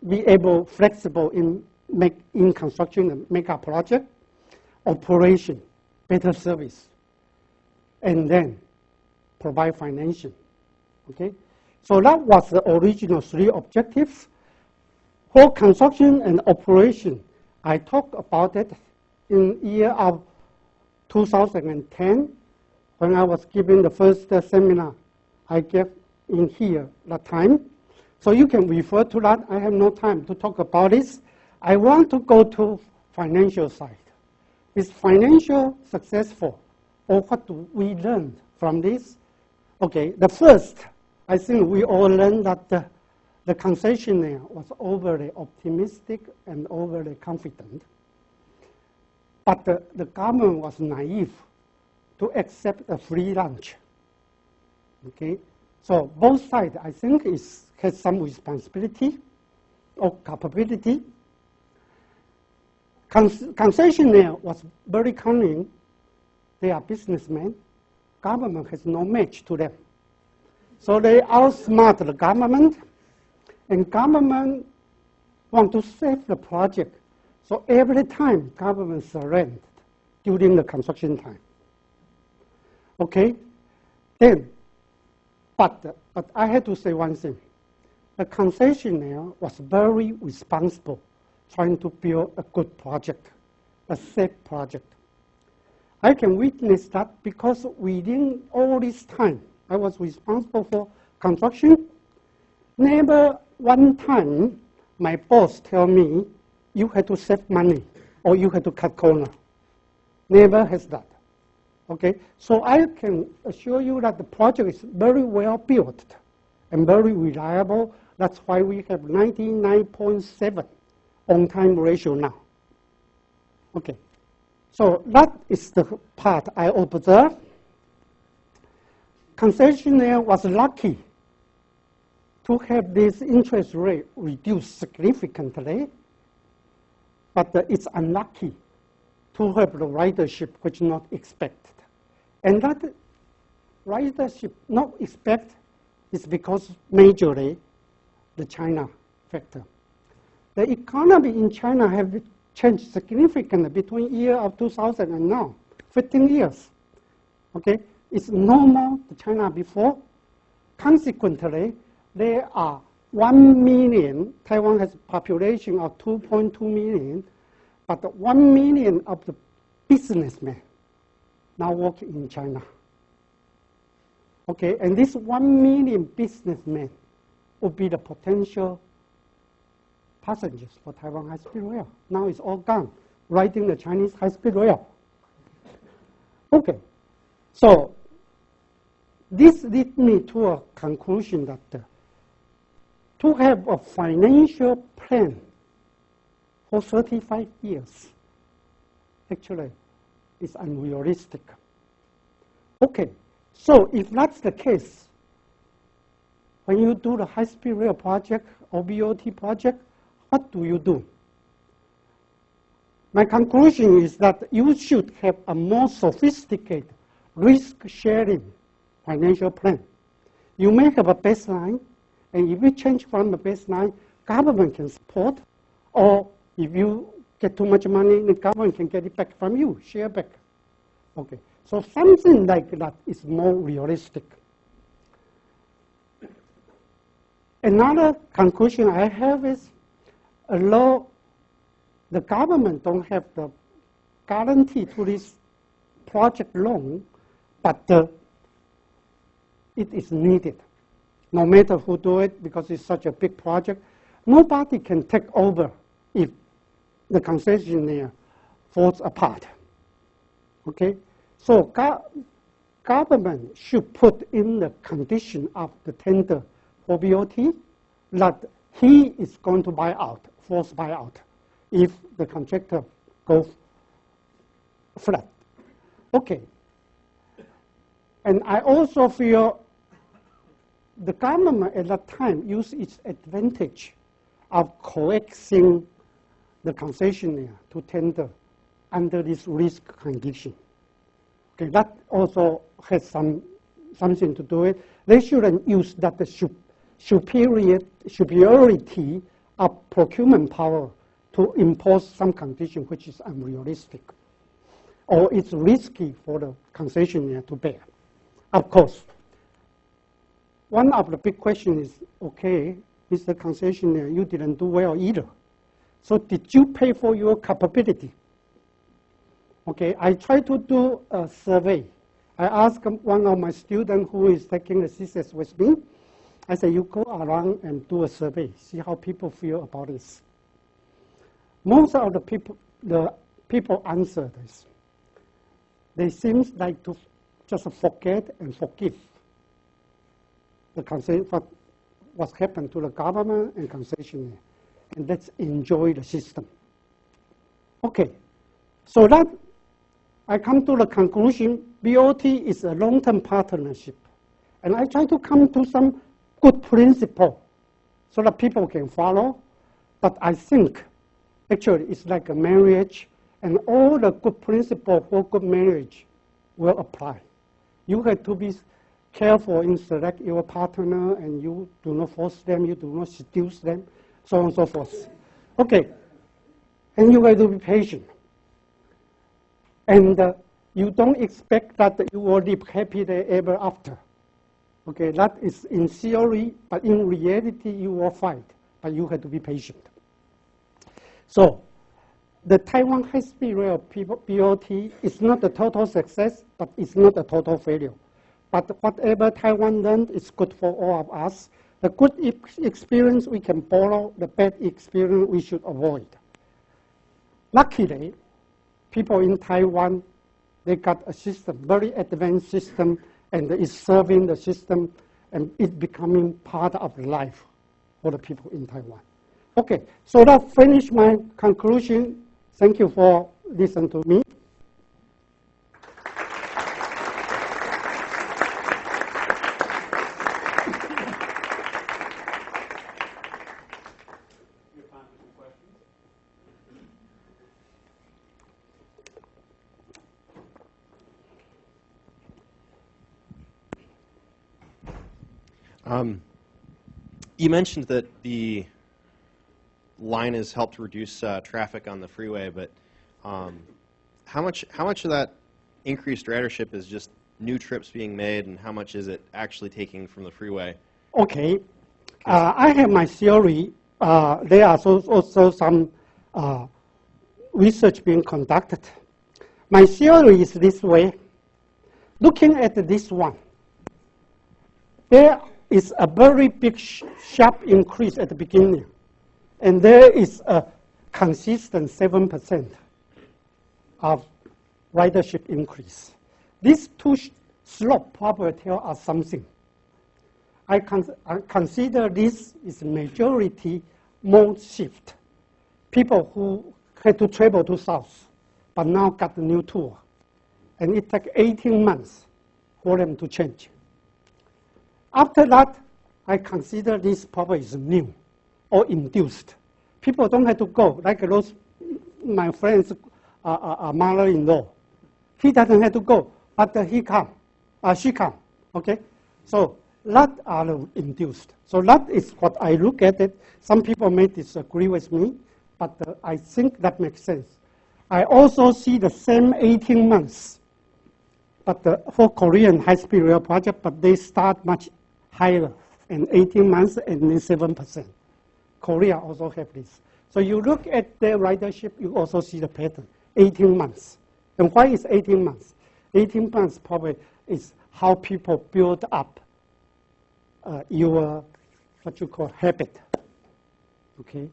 be able, flexible in construction and make a project. Operation, better service, and then provide financing. Okay, so that was the original 3 objectives. For construction and operation, I talked about it in year of 2010 when I was giving the first seminar I gave in here that time. So you can refer to that. I have no time to talk about this. I want to go to financial side. Is financial successful, or what do we learn from this? Okay, the first, I think we all learned that the concessionaire was overly optimistic and overly confident. But the government was naive to accept a free lunch. Okay, so both sides, I think, is has some responsibility or capability. Concessionaire was very cunning. They are businessmen. Government has no match to them. So they outsmart the government, and government want to save the project. So every time government surrendered during the construction time. Okay? Then, but I had to say one thing. The concessionaire was very responsible trying to build a good project, a safe project. I can witness that because within all this time, I was responsible for construction. Never one time my boss tell me, you had to save money or you had to cut corner. Never has that. Okay, so I can assure you that the project is very well built and very reliable. That's why we have 99.7 on-time ratio now. Okay, so that is the part I observed. Concessionaire was lucky to have this interest rate reduced significantly, but it's unlucky to have the ridership which not expected. And that ridership not expected is because majorly the China factor. The economy in China have changed significantly between year of 2000 and now, 15 years. Okay, it's normal to China before. Consequently, there are 1 million, Taiwan has a population of 2.2 million, but 1 million of the businessmen now work in China. Okay, and this 1 million businessmen would be the potential passengers for Taiwan High Speed Rail. Now it's all gone, riding the Chinese High Speed Rail. Okay, so this leads me to a conclusion that to have a financial plan for 35 years actually is unrealistic. Okay, so if that's the case, when you do the high-speed rail project or BOT project, what do you do? My conclusion is that you should have a more sophisticated risk-sharing financial plan. You may have a baseline, and if you change from the baseline, government can support, or if you get too much money, the government can get it back from you, share back. Okay, so something like that is more realistic. Another conclusion I have is, although the government don't have the guarantee to this project loan, but it is needed. No matter who do it, because it's such a big project, nobody can take over if the concessionaire falls apart. Okay, so government should put in the condition of the tender for BOT that he is going to buy out, force buyout, if the contractor goes flat. Okay, and I also feel the government at that time used its advantage of coaxing the concessionaire to tender under this risk condition. Okay, that also has something to do with it. They shouldn't use that superiority of procurement power to impose some condition which is unrealistic, or it's risky for the concessionaire to bear. Of course, one of the big questions is, okay, Mr. Concessionaire, you didn't do well either. So did you pay for your capability? Okay, I tried to do a survey. I asked one of my students who is taking the thesis with me, I said, you go around and do a survey, see how people feel about this. Most of the people answer this. They seem like to just forget and forgive what happened to the government and concessionaire, and let's enjoy the system. Okay, so that I come to the conclusion, BOT is a long-term partnership, and I try to come to some good principle so that people can follow. But I think actually it's like a marriage, and all the good principles for good marriage will apply. You have to be careful in select your partner, and you do not force them, you do not seduce them, so on and so forth. Okay, and you have to be patient. And you don't expect that you will live happily ever after. Okay, that is in theory, but in reality you will fight, but you have to be patient. So the Taiwan High Speed Rail BOT is not a total success, but it's not a total failure. But whatever Taiwan learned is good for all of us. The good experience we can borrow, the bad experience we should avoid. Luckily, people in Taiwan, they got a system, very advanced system, and it's serving the system, and it's becoming part of life for the people in Taiwan. Okay, so that finished my conclusion. Thank you for listening to me. You mentioned that the line has helped reduce traffic on the freeway, but how much of that increased ridership is just new trips being made, and how much is it actually taking from the freeway? Okay, I have my theory. There are also some research being conducted. My theory is this way. Looking at this one, there is a very big sharp increase at the beginning, and there is a consistent 7% of ridership increase. These two slopes probably tell us something. I consider this is majority mode shift. People who had to travel to south, but now got a new tour. And it took 18 months for them to change. After that, I consider this probably is new or induced. People don't have to go, like those, my friend's mother-in-law. He doesn't have to go, but she come, okay? So that are induced. So that is what I look at it. Some people may disagree with me, but I think that makes sense. I also see the same 18 months, but for Korean high-speed rail project, but they start much higher, and 18 months and then 7%. Korea also have this. So you look at their ridership, you also see the pattern, 18 months. And why is 18 months? 18 months probably is how people build up your, what you call, habit, okay?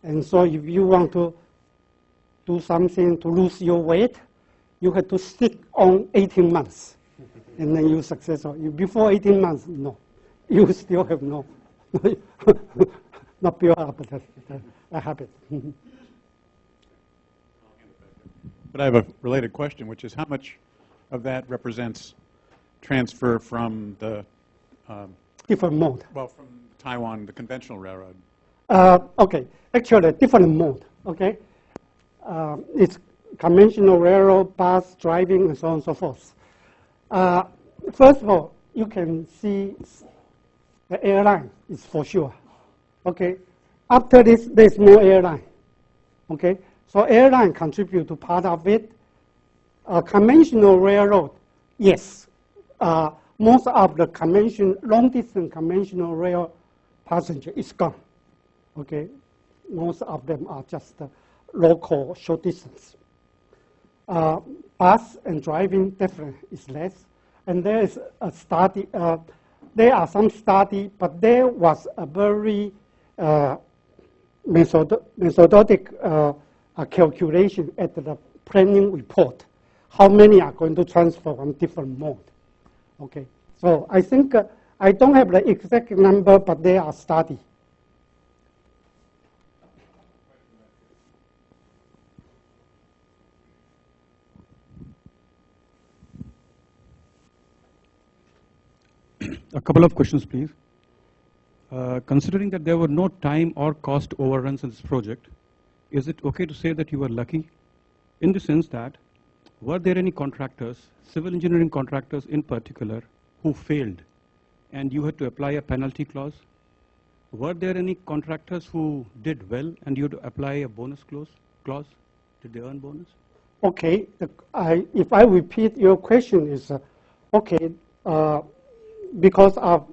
And so if you want to do something to lose your weight, you have to stick on 18 months, and then you're successful. Before 18 months, no. You still have not built up a habit. But I have a related question, which is how much of that represents transfer from the different mode? Well, from Taiwan, the conventional railroad. Okay, actually different mode. Okay, it's conventional railroad, bus, driving, and so on and so forth. First of all, you can see the airline is for sure. Okay, after this, there's no airline. Okay, so airline contribute to part of it. Conventional railroad, yes. Most of the long-distance conventional rail passenger is gone. Okay, most of them are just local, short distance. Bus and driving definitely is less. And there is a study, there are some study, but there was a very methodologic calculation at the planning report, how many are going to transfer from different mode. Okay, so I think, I don't have the exact number, but there are studies. A couple of questions, please. considering that there were no time or cost overruns in this project, is it okay to say that you were lucky? In the sense that, were there any contractors, civil engineering contractors in particular, who failed and you had to apply a penalty clause? Were there any contractors who did well and you had to apply a bonus clause? Did they earn bonus? Okay, if I repeat your question is, okay, because of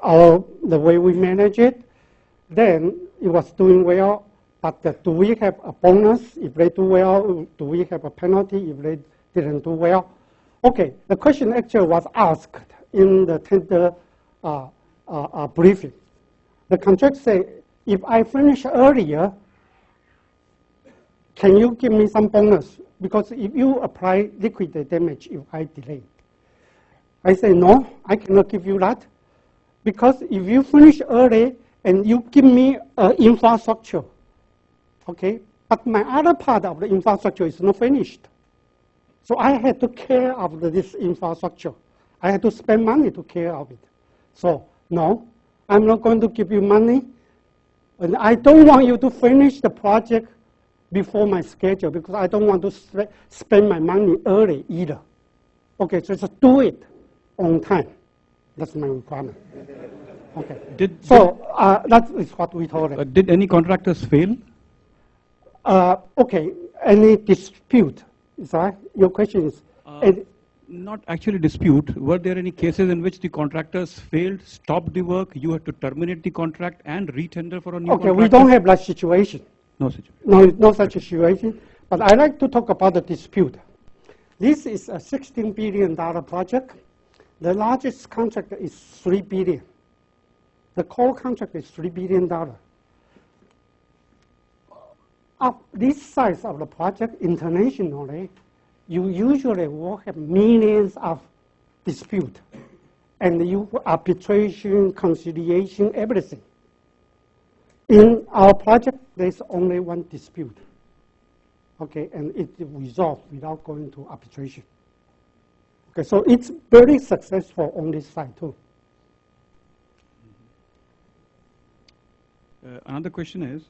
the way we manage it, then it was doing well, but do we have a bonus if they do well? Do we have a penalty if they didn't do well? Okay, the question actually was asked in the tender briefing. The contract said, if I finish earlier, can you give me some bonus? Because if you apply liquidated damage if I delay. I say, no, I cannot give you that. Because if you finish early and you give me infrastructure, okay, but my other part of the infrastructure is not finished. So I had to care of this infrastructure. I had to spend money to care of it. So, no, I'm not going to give you money. And I don't want you to finish the project before my schedule because I don't want to spend my money early either. Okay, so just do it on time. That's my requirement. Okay. That is what we told them. Did any contractors fail? Okay, any dispute? Is that your question is? Not actually dispute. Were there any cases in which the contractors failed, stopped the work, you had to terminate the contract and retender for a new contract? Okay, we don't have that situation. No situation. No such situation. But I like to talk about the dispute. This is a $16 billion project. The largest contract is $3 billion. The core contract is $3 billion. Of this size of the project internationally, you usually will have millions of dispute. And you arbitration, conciliation, everything. In our project, there's only one dispute. Okay, and it's resolved without going to arbitration. Okay, so it's very successful on this side too. Another question is,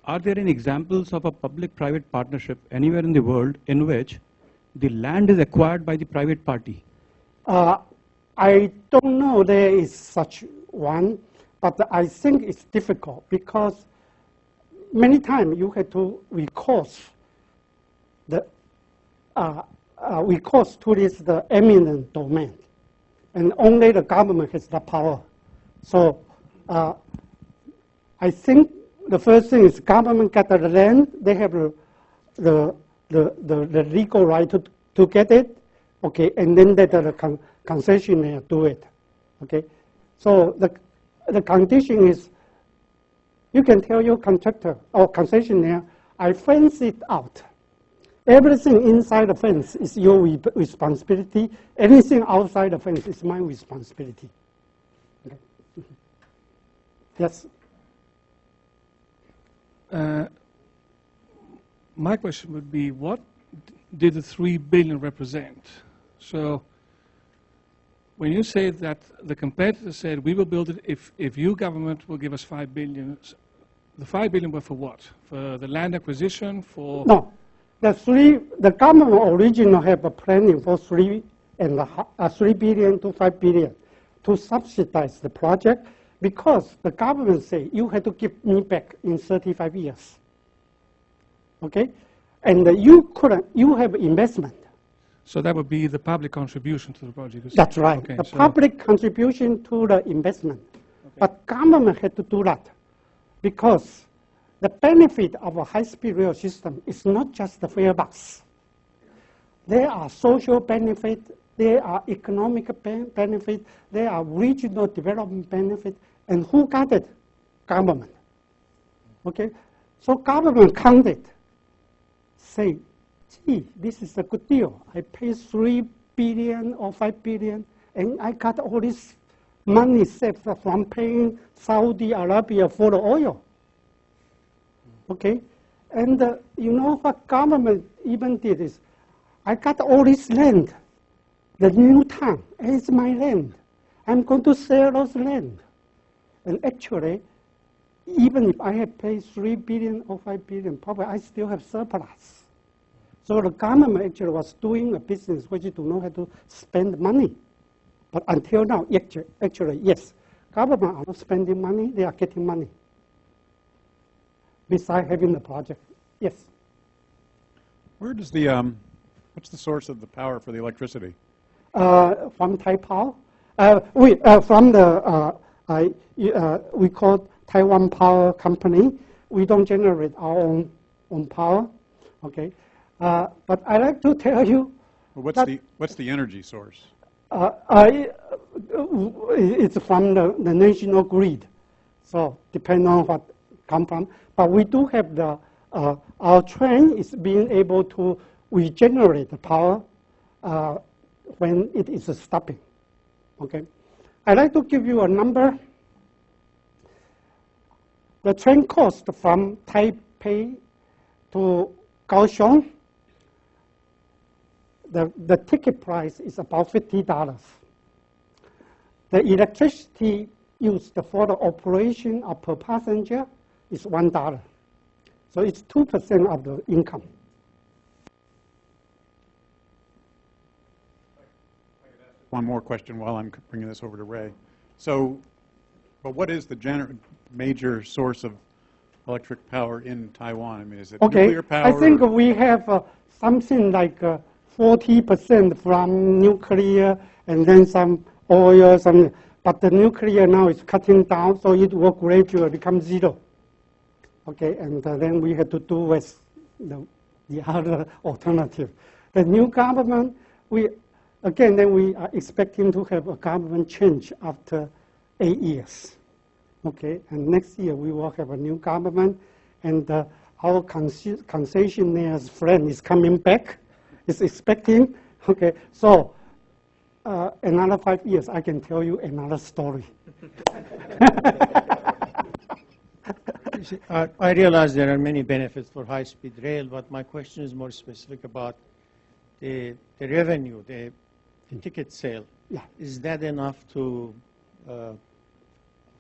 are there any examples of a public-private partnership anywhere in the world in which the land is acquired by the private party? I don't know there is such one, but I think it's difficult because many times you have to recourse to the eminent domain, and only the government has the power. So I think the first thing is government get the land, they have the legal right to get it, okay, and then let the concessionaire do it, okay. So the condition is, you can tell your contractor or concessionaire, I fence it out. Everything inside the fence is your responsibility. Anything outside the fence is my responsibility. Okay. Yes? My question would be, what did the $3 billion represent? So when you say that the competitor said, we will build it if you government will give us $5 billion, the $5 billion were for what? For the land acquisition, for... No. The government originally have a planning for $3 billion to $5 billion to subsidize the project because the government say you have to give me back in 35 years. Okay? And you have investment. So that would be the public contribution to the project? That's right. Okay, the public contribution to the investment. Okay. But government had to do that because the benefit of a high-speed rail system is not just the fare box. There are social benefits, there are economic benefits, there are regional development benefits, and who got it? Government. Okay? So government counted, say, gee, this is a good deal. I paid $3 billion or $5 billion, and I got all this money saved from paying Saudi Arabia for the oil. Okay, and you know what government even did is, I got all this land, the new town, it's my land. I'm going to sell those land. And actually, even if I have paid 3 billion or 5 billion, probably I still have surplus. So the government actually was doing a business which do not have to spend money. But until now, actually, yes, government are not spending money, they are getting money. Besides having the project, yes. Where does the, what's the source of the power for the electricity? From Taipower. From the, we call Taiwan Power Company. We don't generate our own power, okay? But I like to tell you, Well, what's the energy source? It's from the national grid. So depending on what come from. But we do have the, our train is being able to regenerate the power when it is stopping, okay? I'd like to give you a number. The train cost from Taipei to Kaohsiung, the ticket price is about $50. The electricity used for the operation of per passenger is $1. So it's 2% of the income. One more question while I'm bringing this over to Ray. So, but what is the major source of electric power in Taiwan? I mean, is it nuclear power? I think we have something like 40% from nuclear and then some oil, but the nuclear now is cutting down, so it will gradually become zero. Okay, and then we have to do with the other alternative. The new government, we are expecting to have a government change after 8 years. Okay, and next year we will have a new government, and our concessionaire's friend is coming back, is expecting. Okay, so another 5 years, I can tell you another story. I realize there are many benefits for high-speed rail, but my question is more specific about the revenue, the ticket sale. Yeah. Is that enough to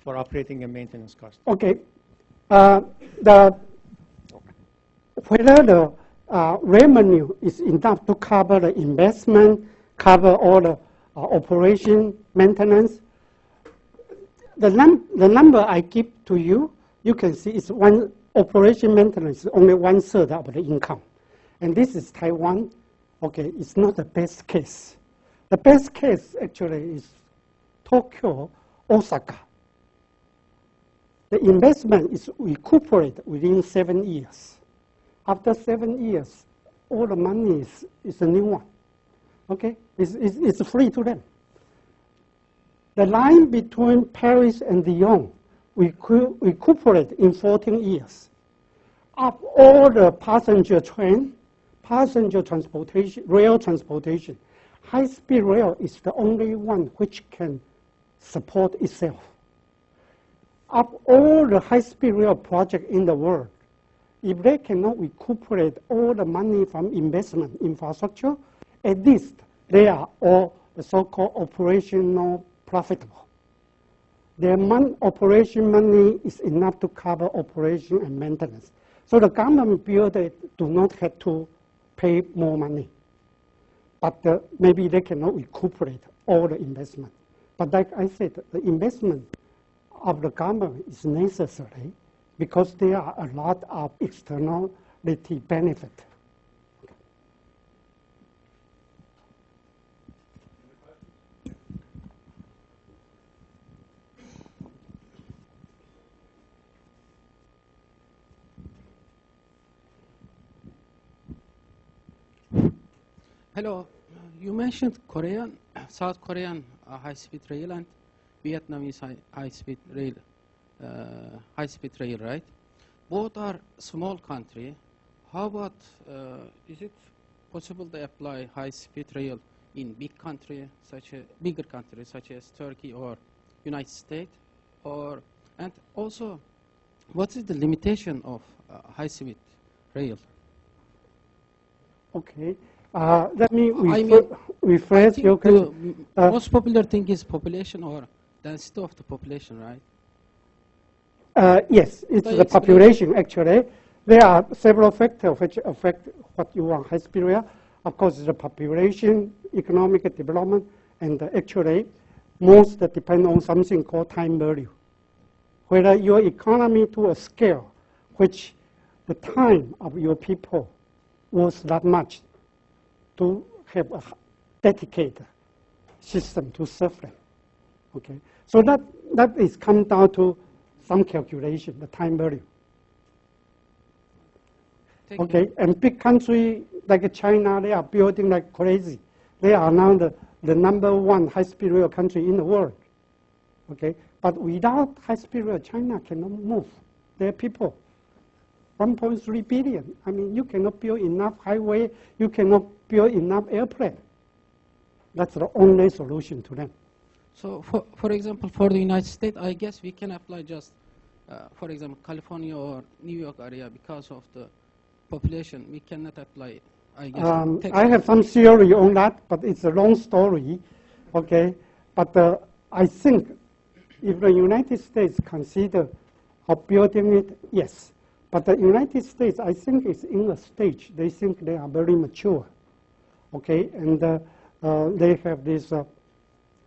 for operating and maintenance costs? Okay. Whether the revenue is enough to cover the investment, cover all the operation, maintenance, the number I give to you, you can see it's one operation maintenance is only 1/3 of the income. And this is Taiwan. Okay, it's not the best case. The best case actually is Tokyo, Osaka. The investment is recuperated within 7 years. After 7 years, all the money is a new one. Okay, it's free to them. The line between Paris and Lyon, we recuperate in 14 years. Of all the passenger train, passenger transportation, rail transportation, high-speed rail is the only one which can support itself. Of all the high-speed rail projects in the world, if they cannot recuperate all the money from investment infrastructure, at least they are all the so-called operational profitable. Their operation money is enough to cover operation and maintenance. So the government builder do not have to pay more money. But maybe they cannot recuperate all the investment. But like I said, the investment of the government is necessary because there are a lot of externality benefit. Hello, you mentioned Korean, South Korean high-speed rail and Vietnamese high-speed rail, right? Both are small country. How about, is it possible to apply high-speed rail in bigger countries such as Turkey or United States? And also, what is the limitation of high-speed rail? Okay. Let me rephrase your question. The most popular thing is population or density of the population, right? Yes, it's So the it's population, actually. There are several factors which affect what you want high-speed rail. Of course, the population, economic development, and actually, most depend on something called time value. Whether your economy to a scale which the time of your people was that much to have a dedicated system to serve them. Okay, so that is come down to some calculation, the time value. Okay, and big country like China, they are building like crazy. They are now the #1 high-speed rail country in the world. Okay, but without high-speed rail, China cannot move. Their people, 1.3 billion. I mean, you cannot build enough highway. You cannot build enough airplane. That's the only solution to them. So, for example, for the United States, I guess we can apply just, for example, California or New York area because of the population. We cannot apply, I guess. I have some theory on that, but it's a long story. Okay, but I think if the United States consider of building it, yes. But the United States, I think, is in a stage. They think they are very mature. Okay, and they have these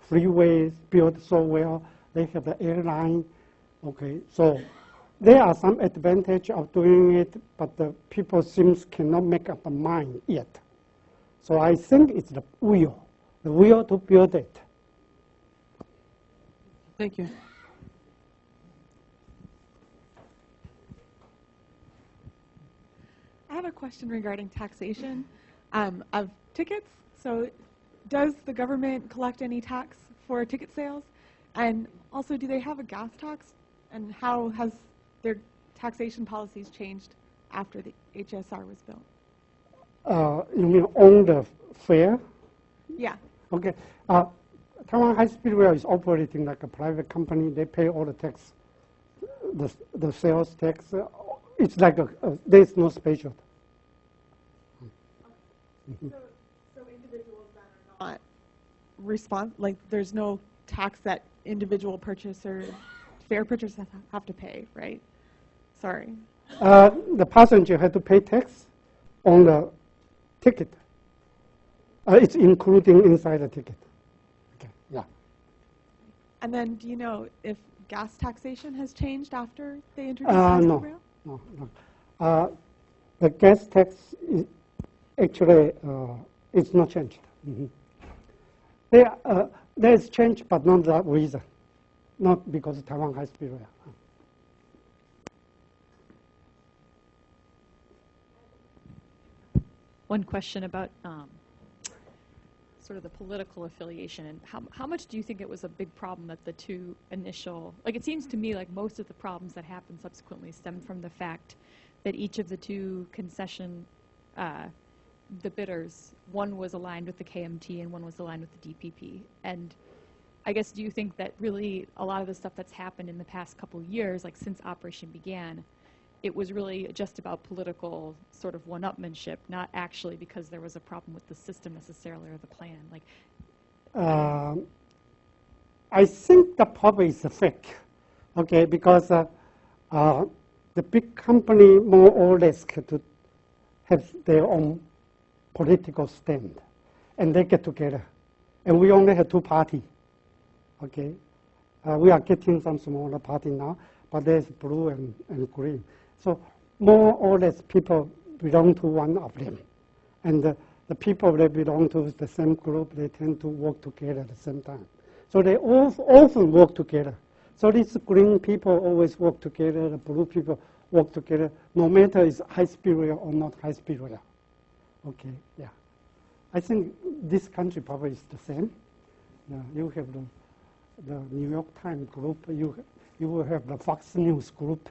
freeways built so well. They have the airline. Okay, so there are some advantage of doing it, but the people seems cannot make up a mind yet. So I think it's the will to build it. Thank you. I have a question regarding taxation of tickets. So does the government collect any tax for ticket sales? And also, do they have a gas tax? And how has their taxation policies changed after the HSR was built? You mean on the fare? Yeah. Okay. Taiwan High Speed Rail is operating like a private company. They pay all the tax, the sales tax. It's like there's no special. So individuals that are not like there's no tax that individual fare purchasers have to pay, right? Sorry. The passenger had to pay tax on the ticket. It's including inside the ticket. Okay, yeah. And then do you know if gas taxation has changed after they introduced high-speed rail? No. The gas tax is actually it's not changed. There's change, but not that reason, not because of Taiwan High Speed Rail. One question about sort of the political affiliation, and how much do you think it was a big problem that the two initial, like it seems to me like most of the problems that happened subsequently stem from the fact that each of the two the bidders, one was aligned with the KMT and one was aligned with the DPP. And I guess, do you think that really a lot of the stuff that's happened in the past couple of years, like since Operation began, it was really just about political sort of one-upmanship, not actually because there was a problem with the system necessarily or the plan? Like, I think the problem is a fake, okay, because the big company more or less get to have their own political stand, and they get together. And we only have two parties, okay? We are getting some smaller party now, but there's blue and green. So more or less people belong to one of them. And the people that belong to the same group, they tend to work together at the same time. So they often work together. So these green people always work together, the blue people work together, no matter it's high-speed rail or not high-speed rail. Okay, yeah. I think this country probably is the same. You have the New York Times group, you will have the Fox News group.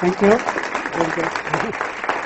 Thank you. Thank you.